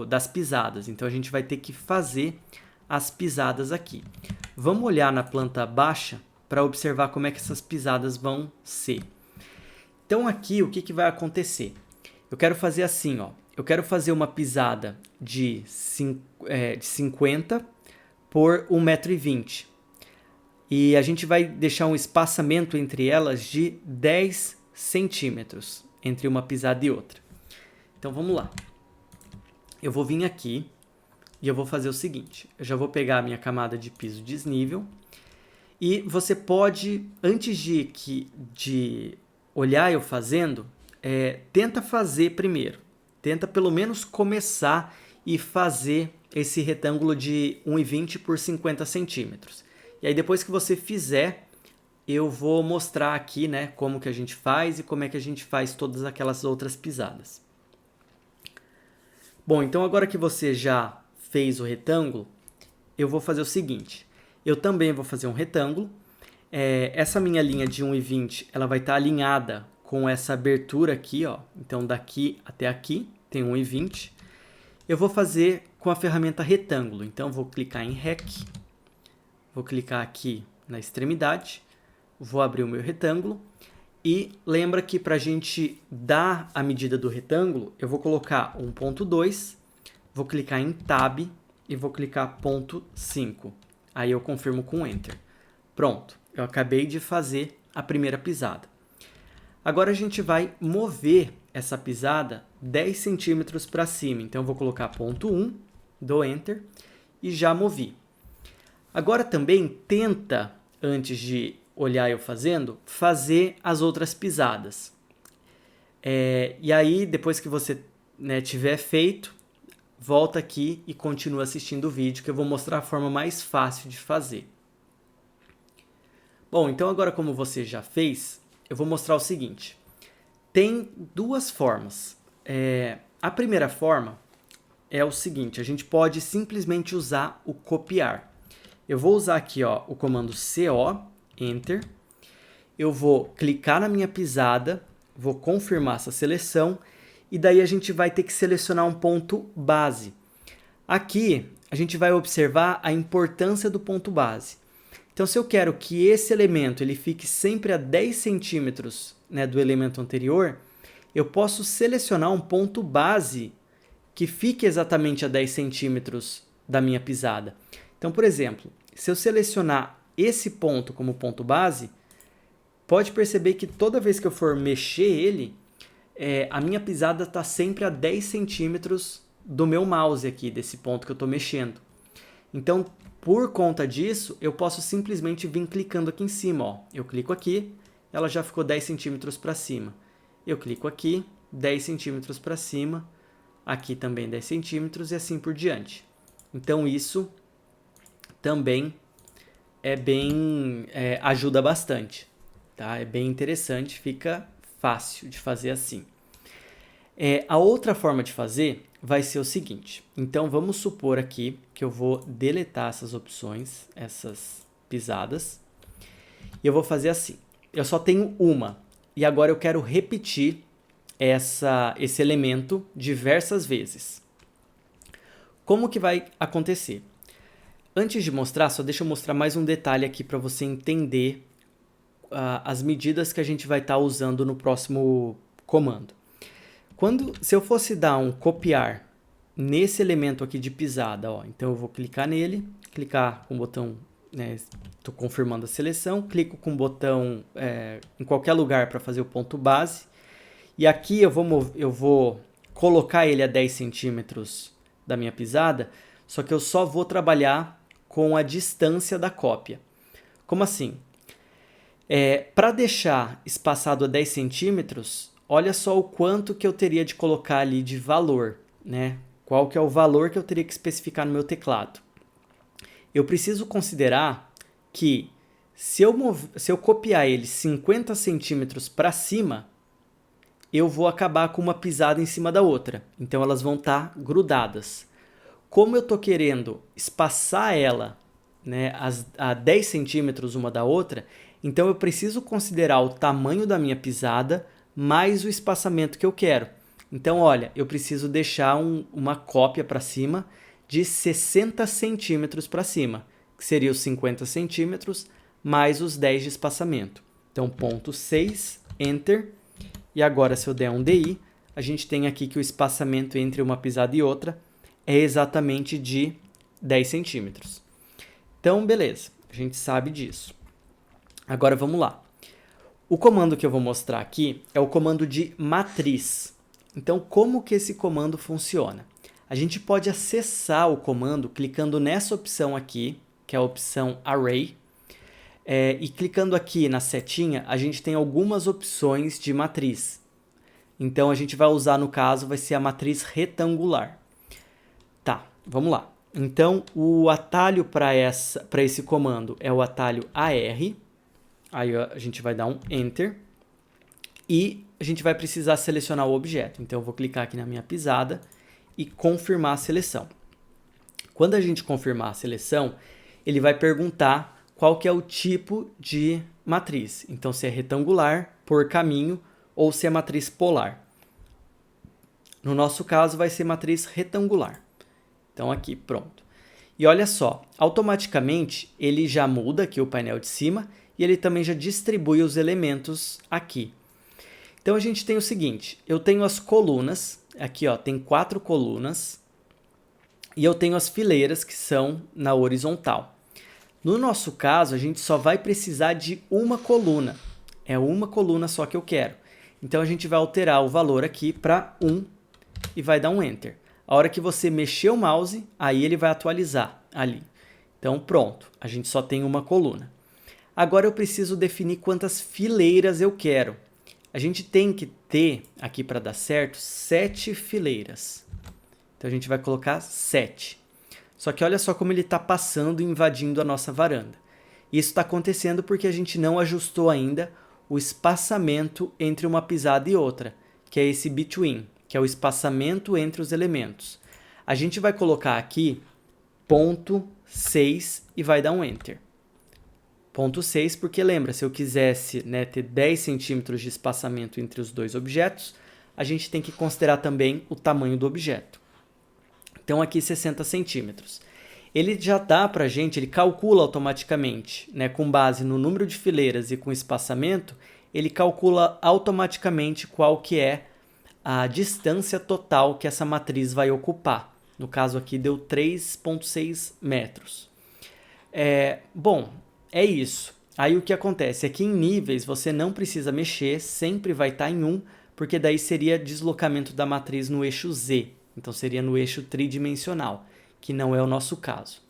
das pisadas. Então a gente vai ter que fazer as pisadas aqui. Vamos olhar na planta baixa para observar como é que essas pisadas vão ser. Então aqui o que vai acontecer? Eu quero fazer assim, ó. Eu quero fazer uma pisada de 50 por 1,20 m. E a gente vai deixar um espaçamento entre elas de 10 centímetros entre uma pisada e outra. Então vamos lá. Eu vou vir aqui e eu vou fazer o seguinte. Eu já vou pegar a minha camada de piso desnível. E você pode, antes de olhar eu fazendo, tenta fazer primeiro. Tenta pelo menos começar e fazer esse retângulo de 1,20 por 50 centímetros. E aí depois que você fizer, eu vou mostrar aqui, né, como que a gente faz e como é que a gente faz todas aquelas outras pisadas. Bom, então agora que você já fez o retângulo, eu vou fazer o seguinte. eu também vou fazer um retângulo. Essa minha linha de 1,20, ela vai estar alinhada com essa abertura aqui, ó. Então, daqui até aqui tem 1,20. Eu vou fazer com a ferramenta retângulo. Então, vou clicar em Rec, vou clicar aqui na extremidade, vou abrir o meu retângulo. E lembra que para a gente dar a medida do retângulo, eu vou colocar 1.2, vou clicar em Tab e vou clicar 0.5. Aí eu confirmo com Enter. Pronto, eu acabei de fazer a primeira pisada. Agora a gente vai mover essa pisada 10 centímetros para cima. Então eu vou colocar 0.1, dou Enter e já movi. Agora também tenta, antes de olhar eu fazendo, fazer as outras pisadas. E aí, depois que você tiver feito, volta aqui e continua assistindo o vídeo, que eu vou mostrar a forma mais fácil de fazer. Bom, então agora como você já fez, eu vou mostrar o seguinte. Tem duas formas. A primeira forma é o seguinte, a gente pode simplesmente usar o copiar. Eu vou usar aqui o comando CO, Enter, eu vou clicar na minha pisada, vou confirmar essa seleção e daí a gente vai ter que selecionar um ponto base. Aqui a gente vai observar a importância do ponto base. Então se eu quero que esse elemento ele fique sempre a 10 centímetros do elemento anterior, eu posso selecionar um ponto base que fique exatamente a 10 centímetros da minha pisada. Então, por exemplo, se eu selecionar esse ponto como ponto base, pode perceber que toda vez que eu for mexer ele, a minha pisada está sempre a 10 centímetros do meu mouse aqui, desse ponto que eu estou mexendo. Então, por conta disso, eu posso simplesmente vir clicando aqui em cima. Ó. Eu clico aqui, ela já ficou 10 centímetros para cima. Eu clico aqui, 10 centímetros para cima, aqui também 10 centímetros e assim por diante. Então, isso também ajuda bastante, tá? É bem interessante, fica fácil de fazer assim. A outra forma de fazer vai ser o seguinte. Então, vamos supor aqui que eu vou deletar essas opções, essas pisadas, e eu vou fazer assim. Eu só tenho uma, e agora eu quero repetir esse elemento diversas vezes. Como que vai acontecer? Antes de mostrar, só deixa eu mostrar mais um detalhe aqui para você entender as medidas que a gente vai estar usando no próximo comando. Se eu fosse dar um copiar nesse elemento aqui de pisada, então eu vou clicar nele, clicar com o botão, estou confirmando a seleção, clico com o botão em qualquer lugar para fazer o ponto base, e aqui eu vou colocar ele a 10 centímetros da minha pisada, só que eu só vou trabalhar com a distância da cópia. Como assim? Para deixar espaçado a 10 centímetros, olha só o quanto que eu teria de colocar ali de valor, né? Qual que é o valor que eu teria que especificar no meu teclado. Eu preciso considerar que se eu copiar ele 50 centímetros para cima, eu vou acabar com uma pisada em cima da outra. Então elas vão estar grudadas. Como eu estou querendo espaçar ela a 10 centímetros uma da outra, então eu preciso considerar o tamanho da minha pisada mais o espaçamento que eu quero. Então, olha, eu preciso deixar uma cópia para cima de 60 centímetros para cima, que seria os 50 centímetros mais os 10 de espaçamento. Então, ponto 6, Enter. E agora, se eu der um DI, a gente tem aqui que o espaçamento entre uma pisada e outra é exatamente de 10 centímetros. Então, beleza, a gente sabe disso. Agora, vamos lá. O comando que eu vou mostrar aqui é o comando de matriz. Então, como que esse comando funciona? A gente pode acessar o comando clicando nessa opção aqui, que é a opção Array. E clicando aqui na setinha, a gente tem algumas opções de matriz. Então, a gente vai usar, no caso, vai ser a matriz retangular. Tá, vamos lá. Então, o atalho para esse comando é o atalho AR. Aí a gente vai dar um Enter. E a gente vai precisar selecionar o objeto. Então, eu vou clicar aqui na minha pisada e confirmar a seleção. Quando a gente confirmar a seleção, ele vai perguntar qual que é o tipo de matriz. Então, se é retangular, por caminho, ou se é matriz polar. No nosso caso, vai ser matriz retangular. Então, aqui, pronto. E olha só, automaticamente ele já muda aqui o painel de cima e ele também já distribui os elementos aqui. Então, a gente tem o seguinte, eu tenho as colunas, aqui ó, tem 4 colunas, e eu tenho as fileiras que são na horizontal. No nosso caso, a gente só vai precisar de uma coluna. É uma coluna só que eu quero. Então, a gente vai alterar o valor aqui para 1 e vai dar um Enter. A hora que você mexer o mouse, aí ele vai atualizar ali. Então, pronto. A gente só tem uma coluna. Agora, eu preciso definir quantas fileiras eu quero. A gente tem que ter, aqui para dar certo, 7 fileiras. Então, a gente vai colocar 7. Só que olha só como ele está passando e invadindo a nossa varanda. Isso está acontecendo porque a gente não ajustou ainda o espaçamento entre uma pisada e outra, que é esse between, que é o espaçamento entre os elementos. A gente vai colocar aqui ponto 6 e vai dar um Enter. Ponto 6, porque lembra, se eu quisesse, né, ter 10 centímetros de espaçamento entre os dois objetos, a gente tem que considerar também o tamanho do objeto. Então, aqui 60 centímetros. Ele já dá para a gente, ele calcula automaticamente, né, com base no número de fileiras e com espaçamento, ele calcula automaticamente qual que é a distância total que essa matriz vai ocupar. No caso aqui deu 3,6 metros. Bom, é isso. Aí o que acontece? Aqui em níveis você não precisa mexer, sempre vai estar em 1, porque daí seria deslocamento da matriz no eixo Z. Então seria no eixo tridimensional, que não é o nosso caso.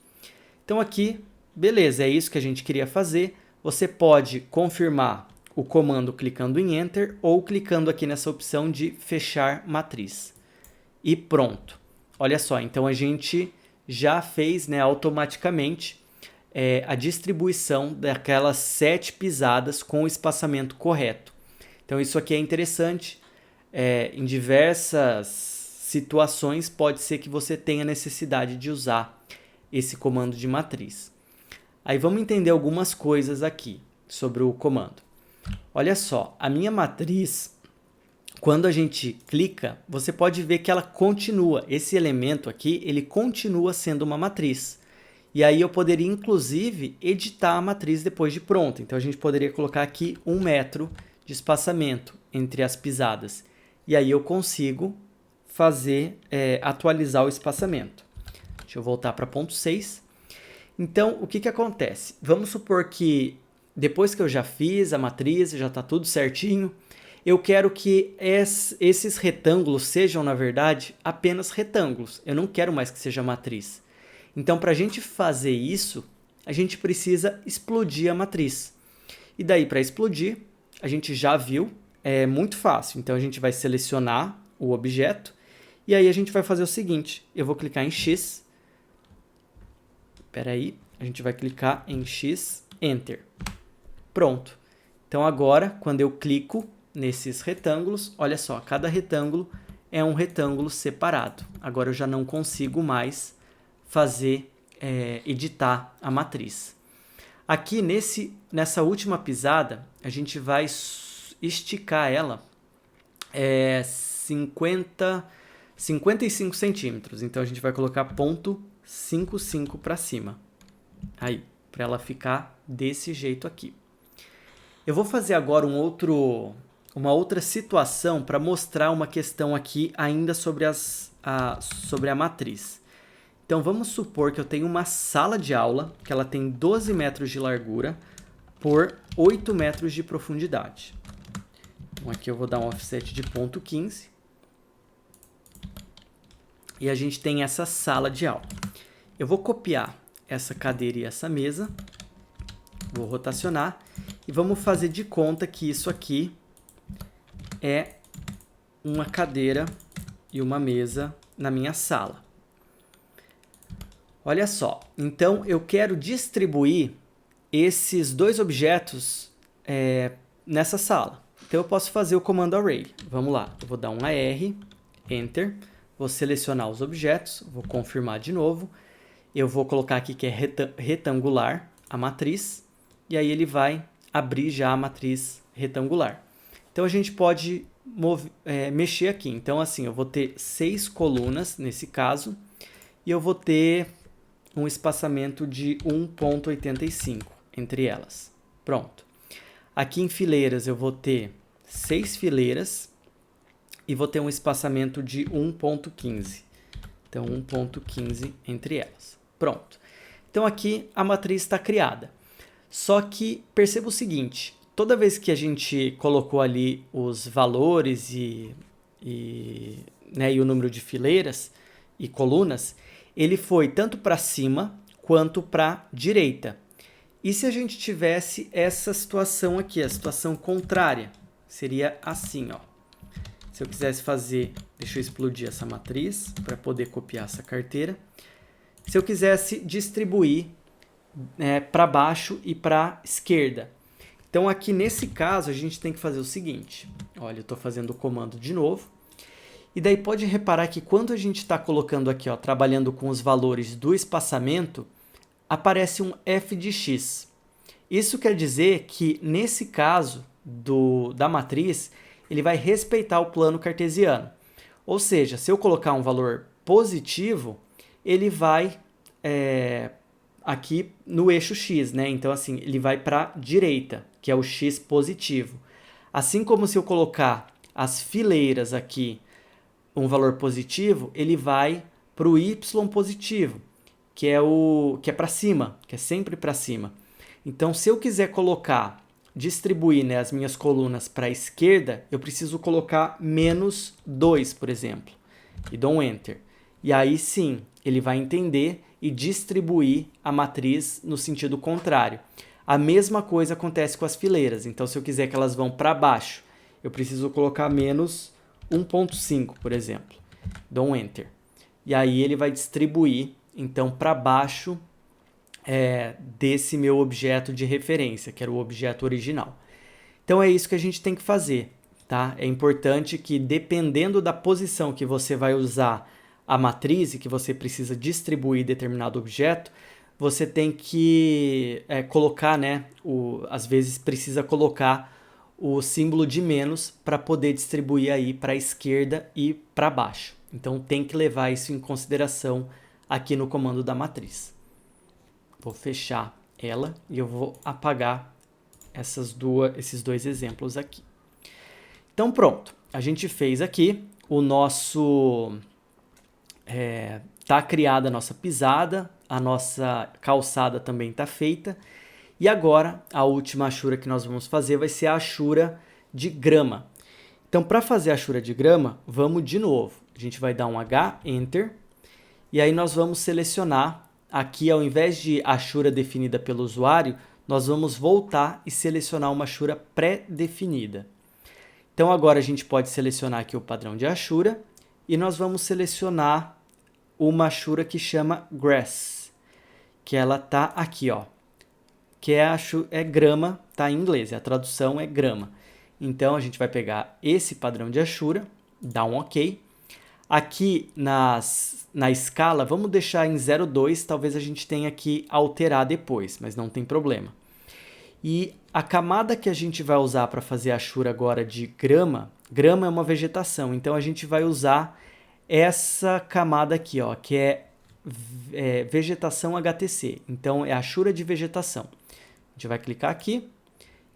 Então aqui, beleza, é isso que a gente queria fazer. Você pode confirmar o comando clicando em Enter ou clicando aqui nessa opção de fechar matriz. E pronto. Olha só, então a gente já fez, né, automaticamente a distribuição daquelas 7 pisadas com o espaçamento correto. Então isso aqui é interessante. Em diversas situações pode ser que você tenha necessidade de usar esse comando de matriz. Aí vamos entender algumas coisas aqui sobre o comando. Olha só, a minha matriz, quando a gente clica, você pode ver que ela continua. Esse elemento aqui, ele continua sendo uma matriz. E aí eu poderia, inclusive, editar a matriz depois de pronta. Então, a gente poderia colocar aqui 1 metro de espaçamento entre as pisadas. E aí eu consigo fazer, atualizar o espaçamento. Deixa eu voltar para ponto 6. Então, o que acontece? Vamos supor que depois que eu já fiz a matriz, já está tudo certinho, eu quero que esses retângulos sejam, na verdade, apenas retângulos. Eu não quero mais que seja matriz. Então, para a gente fazer isso, a gente precisa explodir a matriz. E daí, para explodir, a gente já viu, é muito fácil. Então, a gente vai selecionar o objeto e aí a gente vai fazer o seguinte. Eu vou clicar em X. Espera aí. A gente vai clicar em X, Enter. Pronto. Então, agora, quando eu clico nesses retângulos, olha só, cada retângulo é um retângulo separado. Agora eu já não consigo mais fazer, editar a matriz. Aqui nessa última pisada, a gente vai esticar ela 55 centímetros. Então, a gente vai colocar ponto 55 para cima. Aí, para ela ficar desse jeito aqui. Eu vou fazer agora uma outra situação para mostrar uma questão aqui ainda sobre a matriz. Então, vamos supor que eu tenho uma sala de aula, que ela tem 12 metros de largura por 8 metros de profundidade. Então, aqui eu vou dar um offset de ponto 15. E a gente tem essa sala de aula. Eu vou copiar essa cadeira e essa mesa. Vou rotacionar. E vamos fazer de conta que isso aqui é uma cadeira e uma mesa na minha sala. Olha só, então eu quero distribuir esses dois objetos nessa sala. Então eu posso fazer o comando Array. Vamos lá, eu vou dar um AR, Enter, vou selecionar os objetos, vou confirmar de novo. eu vou colocar aqui que é retangular a matriz, e aí ele vai abrir já a matriz retangular. Então, a gente pode mexer aqui. Então, assim, eu vou ter 6 colunas nesse caso, e eu vou ter um espaçamento de 1,85 entre elas. Pronto. Aqui em fileiras eu vou ter 6 fileiras e vou ter um espaçamento de 1,15. Então, 1,15 entre elas. Pronto. Então, aqui a matriz está criada. Só que perceba o seguinte, toda vez que a gente colocou ali os valores e o número de fileiras e colunas, ele foi tanto para cima quanto para a direita. E se a gente tivesse essa situação aqui, a situação contrária, seria assim, ó. Se eu quisesse fazer, deixa eu explodir essa matriz para poder copiar essa carteira. Se eu quisesse distribuir para baixo e para esquerda. Então, aqui nesse caso, a gente tem que fazer o seguinte. Olha, eu estou fazendo o comando de novo. E daí pode reparar que quando a gente está colocando aqui, ó, trabalhando com os valores do espaçamento, aparece um f de x. Isso quer dizer que, nesse caso da matriz, ele vai respeitar o plano cartesiano. Ou seja, se eu colocar um valor positivo, ele vai aqui no eixo x, né? Então, assim, ele vai para a direita, que é o x positivo. Assim como se eu colocar as fileiras aqui um valor positivo, ele vai para o y positivo, que é para cima, que é sempre para cima. Então, se eu quiser distribuir, né, as minhas colunas para a esquerda, eu preciso colocar menos 2, por exemplo, e dou um Enter. E aí sim, ele vai entender e distribuir a matriz no sentido contrário. A mesma coisa acontece com as fileiras. Então, se eu quiser que elas vão para baixo, eu preciso colocar menos 1,5, por exemplo. Dou um Enter. E aí ele vai distribuir, então, para baixo desse meu objeto de referência, que era o objeto original. Então, é isso que a gente tem que fazer, tá? É importante que, dependendo da posição que você vai usar a matriz e que você precisa distribuir determinado objeto, você tem que colocar, né? Às vezes precisa colocar o símbolo de menos para poder distribuir aí para a esquerda e para baixo. Então, tem que levar isso em consideração aqui no comando da matriz. Vou fechar ela e eu vou apagar esses 2 exemplos aqui. Então, pronto. A gente fez aqui o nosso... tá criada a nossa pisada, a nossa calçada também está feita. E agora, a última achura que nós vamos fazer vai ser a achura de grama. Então, para fazer a achura de grama, vamos de novo. A gente vai dar um H, Enter, e aí nós vamos selecionar, aqui ao invés de achura definida pelo usuário, nós vamos voltar e selecionar uma achura pré-definida. Então, agora a gente pode selecionar aqui o padrão de achura, e nós vamos selecionar uma achura que chama Grass, que ela tá aqui, ó, que é grama, tá em inglês, a tradução é grama. Então, a gente vai pegar esse padrão de achura, dar um OK. Aqui na escala, vamos deixar em 0,2, talvez a gente tenha que alterar depois, mas não tem problema. E a camada que a gente vai usar para fazer a achura agora de grama é uma vegetação, então a gente vai usar essa camada aqui, ó, que é vegetação HTC, então é a achura de vegetação. A gente vai clicar aqui,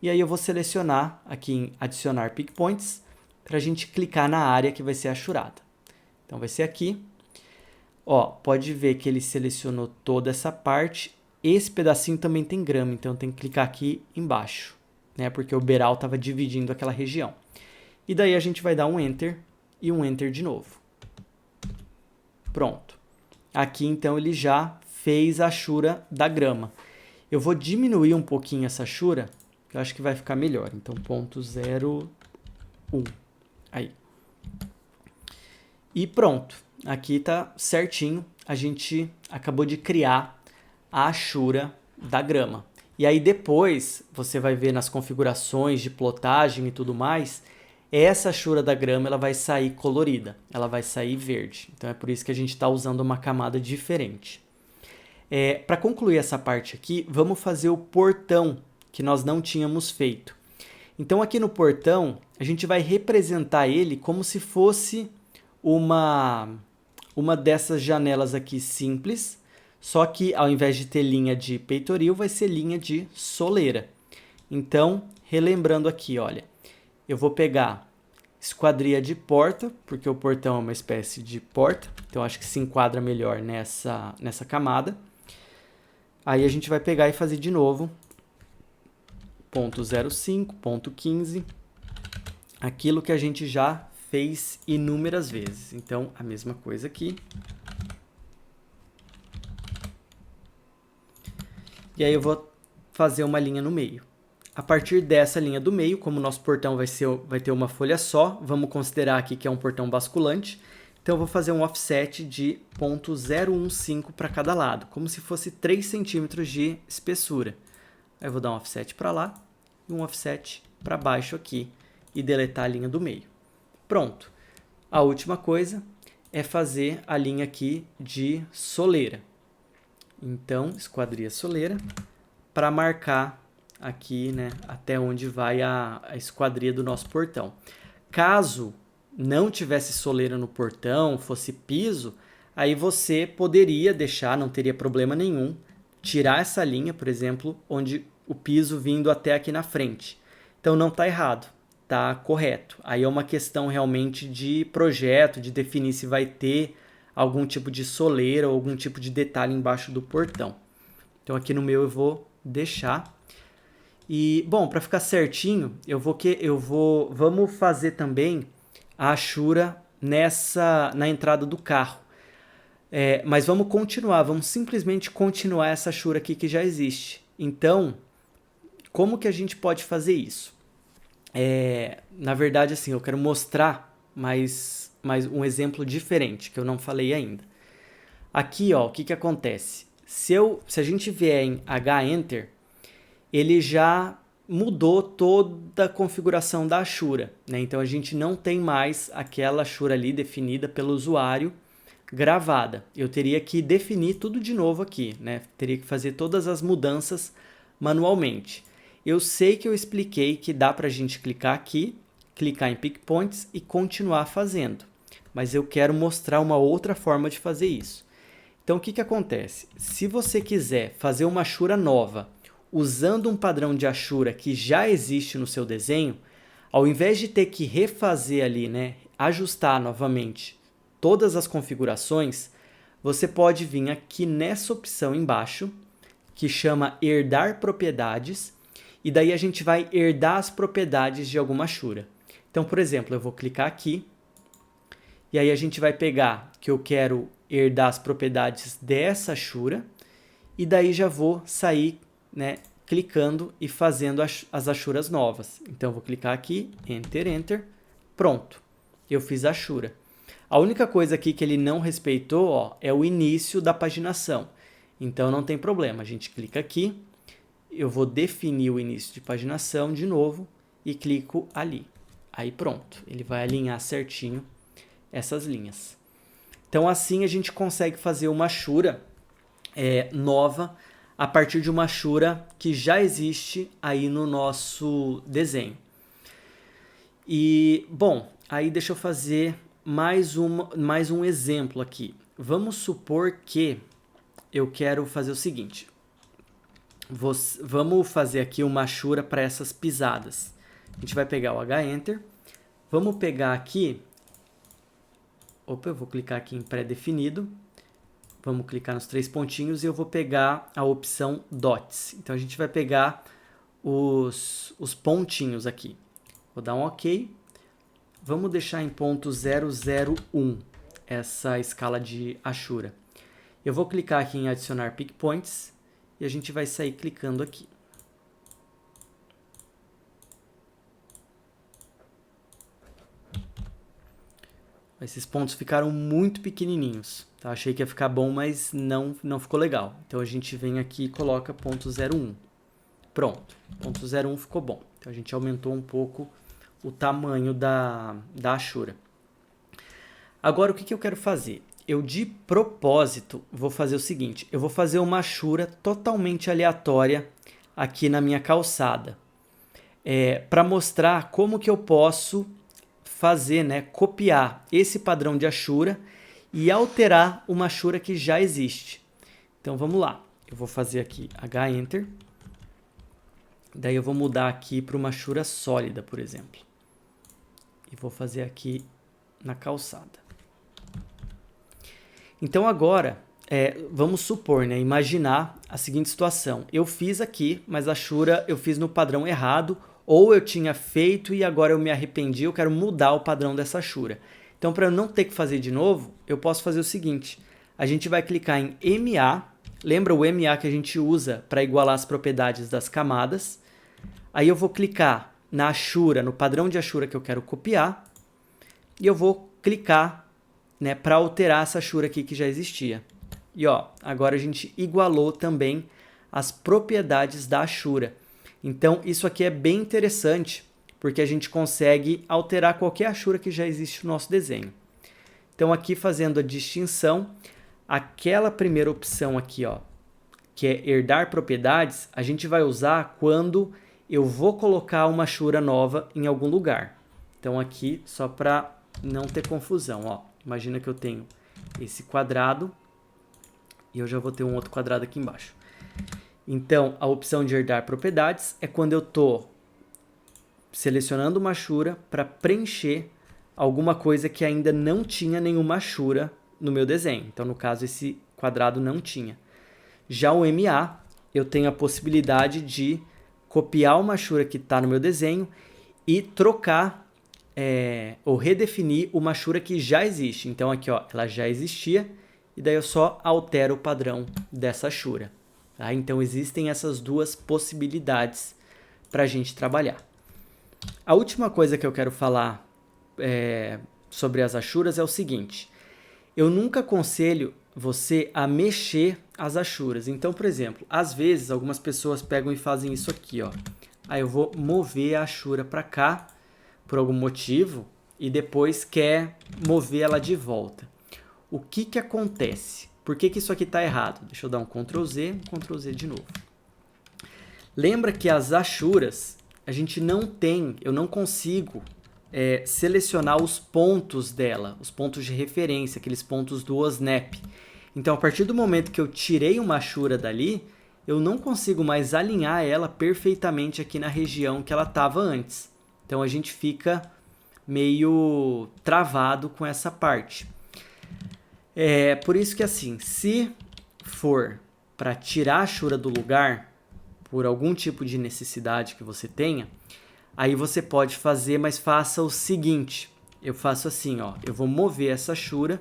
e aí eu vou selecionar aqui em adicionar pick points, para a gente clicar na área que vai ser achurada. Então vai ser aqui, ó, pode ver que ele selecionou toda essa parte, esse pedacinho também tem grama, então tem que clicar aqui embaixo, né, porque o beiral estava dividindo aquela região. E daí a gente vai dar um Enter e um Enter de novo. Pronto. Aqui, então, ele já fez a achura da grama. Eu vou diminuir um pouquinho essa achura, que eu acho que vai ficar melhor. Então, 0,01. Aí. E pronto. Aqui está certinho. A gente acabou de criar a achura da grama. E aí, depois, você vai ver nas configurações de plotagem e tudo mais, essa achura da grama ela vai sair colorida, ela vai sair verde. Então, é por isso que a gente está usando uma camada diferente. Para concluir essa parte aqui, vamos fazer o portão que nós não tínhamos feito. Então aqui no portão, a gente vai representar ele como se fosse uma dessas janelas aqui simples, só que ao invés de ter linha de peitoril, vai ser linha de soleira. Então, relembrando aqui, olha, eu vou pegar esquadria de porta, porque o portão é uma espécie de porta, então acho que se enquadra melhor nessa camada. Aí a gente vai pegar e fazer de novo ponto 05, ponto 15, aquilo que a gente já fez inúmeras vezes. Então, a mesma coisa aqui. E aí eu vou fazer uma linha no meio. A partir dessa linha do meio, como o nosso portão vai ter uma folha só, vamos considerar aqui que é um portão basculante. Então, eu vou fazer um offset de 0,015 para cada lado, como se fosse 3 centímetros de espessura. Aí eu vou dar um offset para lá e um offset para baixo aqui e deletar a linha do meio. Pronto. A última coisa é fazer a linha aqui de soleira. Então, esquadria soleira para marcar aqui, né, até onde vai a esquadria do nosso portão. Caso não tivesse soleira no portão, fosse piso, aí você poderia deixar, não teria problema nenhum, tirar essa linha, por exemplo, onde o piso vindo até aqui na frente. Então não está errado, está correto. Aí é uma questão realmente de projeto, de definir se vai ter algum tipo de soleira ou algum tipo de detalhe embaixo do portão. Então aqui no meu eu vou deixar. E, bom, para ficar certinho, vamos fazer também a achura na entrada do carro. Mas vamos simplesmente continuar essa achura aqui que já existe. Então, como que a gente pode fazer isso? Na verdade, assim, eu quero mostrar mais um exemplo diferente, que eu não falei ainda. Aqui, ó, o que acontece? Se a gente vier em H-Enter, ele já mudou toda a configuração da achura, né? Então, a gente não tem mais aquela achura ali definida pelo usuário gravada. Eu teria que definir tudo de novo aqui, né? Teria que fazer todas as mudanças manualmente. Eu sei que eu expliquei que dá para a gente clicar aqui, clicar em Pick Points e continuar fazendo. Mas eu quero mostrar uma outra forma de fazer isso. Então, o que acontece? Se você quiser fazer uma achura nova, usando um padrão de achura que já existe no seu desenho, ao invés de ter que refazer ali, né, ajustar novamente todas as configurações, você pode vir aqui nessa opção embaixo, que chama Herdar Propriedades, e daí a gente vai herdar as propriedades de alguma achura. Então, por exemplo, eu vou clicar aqui, e aí a gente vai pegar que eu quero herdar as propriedades dessa achura, e daí já vou sair, né, clicando e fazendo as achuras novas. Então, eu vou clicar aqui, Enter, Enter, pronto, eu fiz a achura. A única coisa aqui que ele não respeitou, ó, é o início da paginação. Então, não tem problema, a gente clica aqui, eu vou definir o início de paginação de novo e clico ali. Aí pronto, ele vai alinhar certinho essas linhas. Então, assim a gente consegue fazer uma achura nova a partir de uma achura que já existe aí no nosso desenho. E, bom, aí deixa eu fazer mais um exemplo aqui. Vamos supor que eu quero fazer o seguinte. Vamos fazer aqui uma achura para essas pisadas. A gente vai pegar o H-Enter. Vamos pegar aqui... Opa, eu vou clicar aqui em pré-definido. Vamos clicar nos 3 pontinhos e eu vou pegar a opção Dots. Então, a gente vai pegar os pontinhos aqui. Vou dar um OK. Vamos deixar em ponto 001 essa escala de achura. Eu vou clicar aqui em adicionar Pick Points e a gente vai sair clicando aqui. Esses pontos ficaram muito pequenininhos. Tá? Achei que ia ficar bom, mas não ficou legal. Então, a gente vem aqui e coloca ponto 01. Pronto, ponto 01 ficou bom. Então, a gente aumentou um pouco o tamanho da achura. Agora, o que eu quero fazer? eu de propósito vou fazer o seguinte, eu vou fazer uma Ashura totalmente aleatória aqui na minha calçada, para mostrar como que eu posso fazer, né, copiar esse padrão de Ashura e alterar uma Ashura que já existe. Então vamos lá, eu vou fazer aqui H-Enter, daí eu vou mudar aqui para uma Ashura sólida, por exemplo, e vou fazer aqui na calçada. Então agora, vamos supor, né, imaginar a seguinte situação. Eu fiz aqui, mas a Ashura eu fiz no padrão errado, ou eu tinha feito e agora eu me arrependi, eu quero mudar o padrão dessa Ashura. Então, para eu não ter que fazer de novo, eu posso fazer o seguinte. A gente vai clicar em MA, lembra o MA que a gente usa para igualar as propriedades das camadas. Aí eu vou clicar na Ashura, no padrão de Ashura que eu quero copiar, e eu vou clicar, né, para alterar essa Ashura aqui que já existia. E ó, agora a gente igualou também as propriedades da Ashura. Então isso aqui é bem interessante, porque a gente consegue alterar qualquer Ashura que já existe no nosso desenho. Então aqui fazendo a distinção, aquela primeira opção aqui, ó, que é herdar propriedades, a gente vai usar quando eu vou colocar uma Ashura nova em algum lugar. Então aqui, só para não ter confusão, ó. Imagina que eu tenho esse quadrado e eu já vou ter um outro quadrado aqui embaixo. Então, a opção de herdar propriedades é quando eu estou selecionando uma Ashura para preencher alguma coisa que ainda não tinha nenhuma Ashura no meu desenho. Então, no caso, esse quadrado não tinha. Já o MA, eu tenho a possibilidade de copiar uma Ashura que está no meu desenho e trocar ou redefinir uma Ashura que já existe. Então aqui, ó, ela já existia e daí eu só altero o padrão dessa Ashura. Tá? Então existem essas duas possibilidades para a gente trabalhar. A última coisa que eu quero falar sobre as Ashuras é o seguinte. Eu nunca aconselho você a mexer as Ashuras. Então, por exemplo, às vezes algumas pessoas pegam e fazem isso aqui, ó. Aí eu vou mover a Ashura para cá por algum motivo e depois quer mover ela de volta. O que que acontece? Por que que isso aqui está errado? Deixa eu dar um Ctrl Z de novo. Lembra que as Ashuras, a gente não tem, eu não consigo selecionar os pontos dela, os pontos de referência, aqueles pontos do OSNAP. Então, a partir do momento que eu tirei uma Ashura dali, eu não consigo mais alinhar ela perfeitamente aqui na região que ela estava antes. Então, a gente fica meio travado com essa parte. Por isso que, assim, se for para tirar a Ashura do lugar, por algum tipo de necessidade que você tenha, aí você pode fazer, mas faça o seguinte. Eu faço assim, ó, eu vou mover essa Ashura,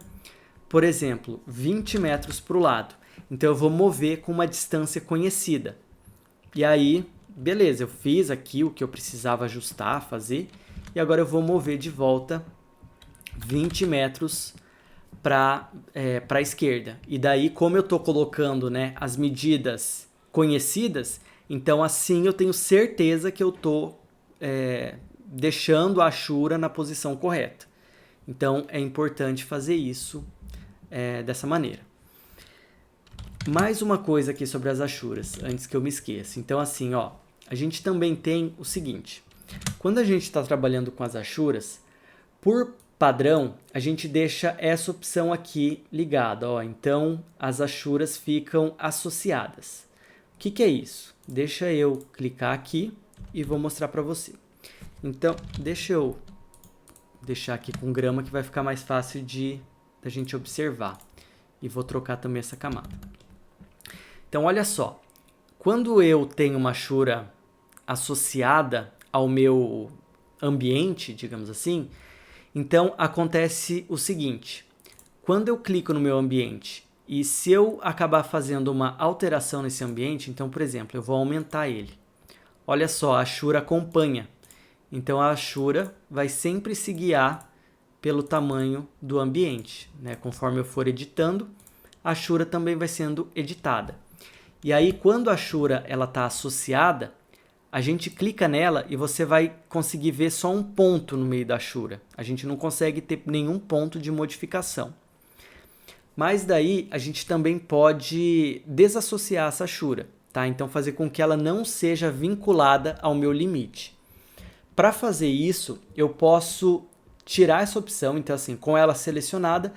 por exemplo, 20 metros para o lado. Então, eu vou mover com uma distância conhecida. E aí, beleza, eu fiz aqui o que eu precisava ajustar, fazer. E agora eu vou mover de volta 20 metros para a esquerda. E daí, como eu estou colocando, né, as medidas conhecidas, então assim eu tenho certeza que eu estou deixando a Ashura na posição correta. Então, é importante fazer isso dessa maneira. Mais uma coisa aqui sobre as Ashuras, antes que eu me esqueça. Então, assim, ó, a gente também tem o seguinte. Quando a gente está trabalhando com as Ashuras, por padrão, a gente deixa essa opção aqui ligada. Ó. Então, as Ashuras ficam associadas. O que que é isso? Deixa eu clicar aqui e vou mostrar para você. Então, deixa eu deixar aqui com grama que vai ficar mais fácil da gente observar. E vou trocar também essa camada. Então, olha só. Quando eu tenho uma Ashura associada ao meu ambiente, digamos assim, então acontece o seguinte. Quando eu clico no meu ambiente e se eu acabar fazendo uma alteração nesse ambiente, então, por exemplo, eu vou aumentar ele. Olha só, a Ashura acompanha. Então, a Ashura vai sempre se guiar pelo tamanho do ambiente, né? Conforme eu for editando, a Ashura também vai sendo editada. E aí, quando a Ashura está associada, a gente clica nela e você vai conseguir ver só um ponto no meio da Ashura. A gente não consegue ter nenhum ponto de modificação. Mas daí a gente também pode desassociar essa Ashura, tá? Então fazer com que ela não seja vinculada ao meu limite. Para fazer isso, eu posso tirar essa opção, então assim, com ela selecionada,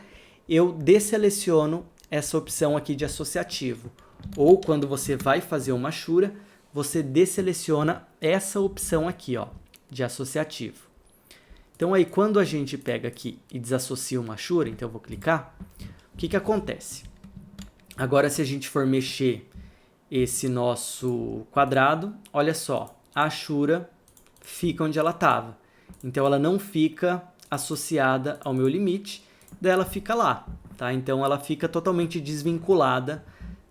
eu desseleciono essa opção aqui de associativo. Ou quando você vai fazer uma Ashura, você desseleciona essa opção aqui, ó, de associativo. Então aí quando a gente pega aqui e desassocia uma Ashura, então eu vou clicar, o que acontece? Agora se a gente for mexer esse nosso quadrado, olha só, a Ashura fica onde ela estava. Então ela não fica associada ao meu limite, daí ela fica lá, tá? Então ela fica totalmente desvinculada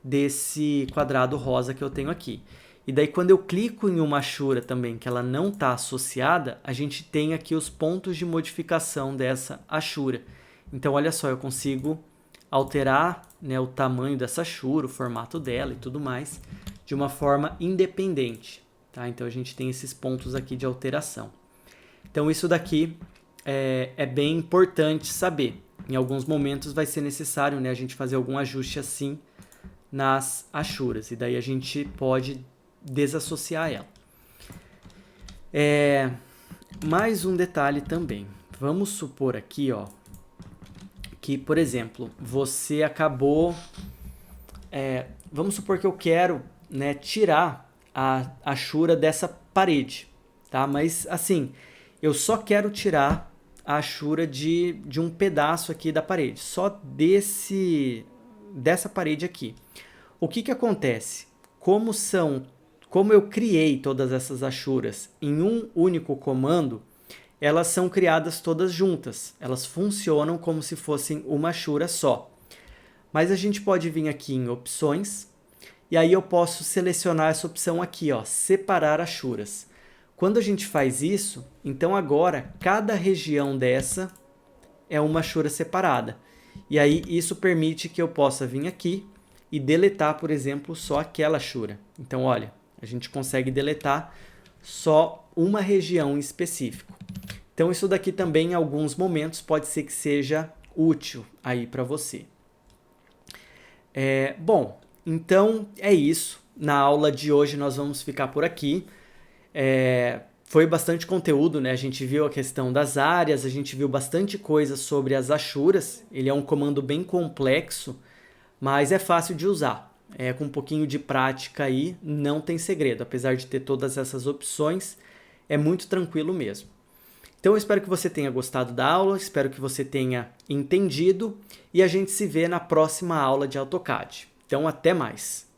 desse quadrado rosa que eu tenho aqui. E daí quando eu clico em uma Ashura também que ela não está associada, a gente tem aqui os pontos de modificação dessa Ashura. Então olha só, eu consigo alterar, né, o tamanho dessa Ashura, o formato dela e tudo mais, de uma forma independente. Tá? Então a gente tem esses pontos aqui de alteração. Então isso daqui é bem importante saber. Em alguns momentos vai ser necessário, né, a gente fazer algum ajuste assim nas Ashuras. E daí a gente pode desassociar ela. Mais um detalhe também. Vamos supor aqui, ó, que, por exemplo, você acabou... vamos supor que eu quero, né, tirar a Ashura dessa parede, tá? Mas, assim, eu só quero tirar a Ashura de um pedaço aqui da parede, só dessa parede aqui. O que acontece? Como eu criei todas essas Ashuras em um único comando, elas são criadas todas juntas. Elas funcionam como se fossem uma Ashura só. Mas a gente pode vir aqui em opções, e aí eu posso selecionar essa opção aqui, ó, separar Ashuras. Quando a gente faz isso, então agora cada região dessa é uma Ashura separada. E aí isso permite que eu possa vir aqui e deletar, por exemplo, só aquela Ashura. Então, olha, a gente consegue deletar só uma região em específico. Então isso daqui também em alguns momentos pode ser que seja útil aí para você. Bom, então é isso. Na aula de hoje nós vamos ficar por aqui. Foi bastante conteúdo, né? A gente viu a questão das áreas, a gente viu bastante coisa sobre as Ashuras. Ele é um comando bem complexo, mas é fácil de usar. Com um pouquinho de prática aí, não tem segredo. Apesar de ter todas essas opções, é muito tranquilo mesmo. Então eu espero que você tenha gostado da aula, espero que você tenha entendido e a gente se vê na próxima aula de AutoCAD. Então até mais!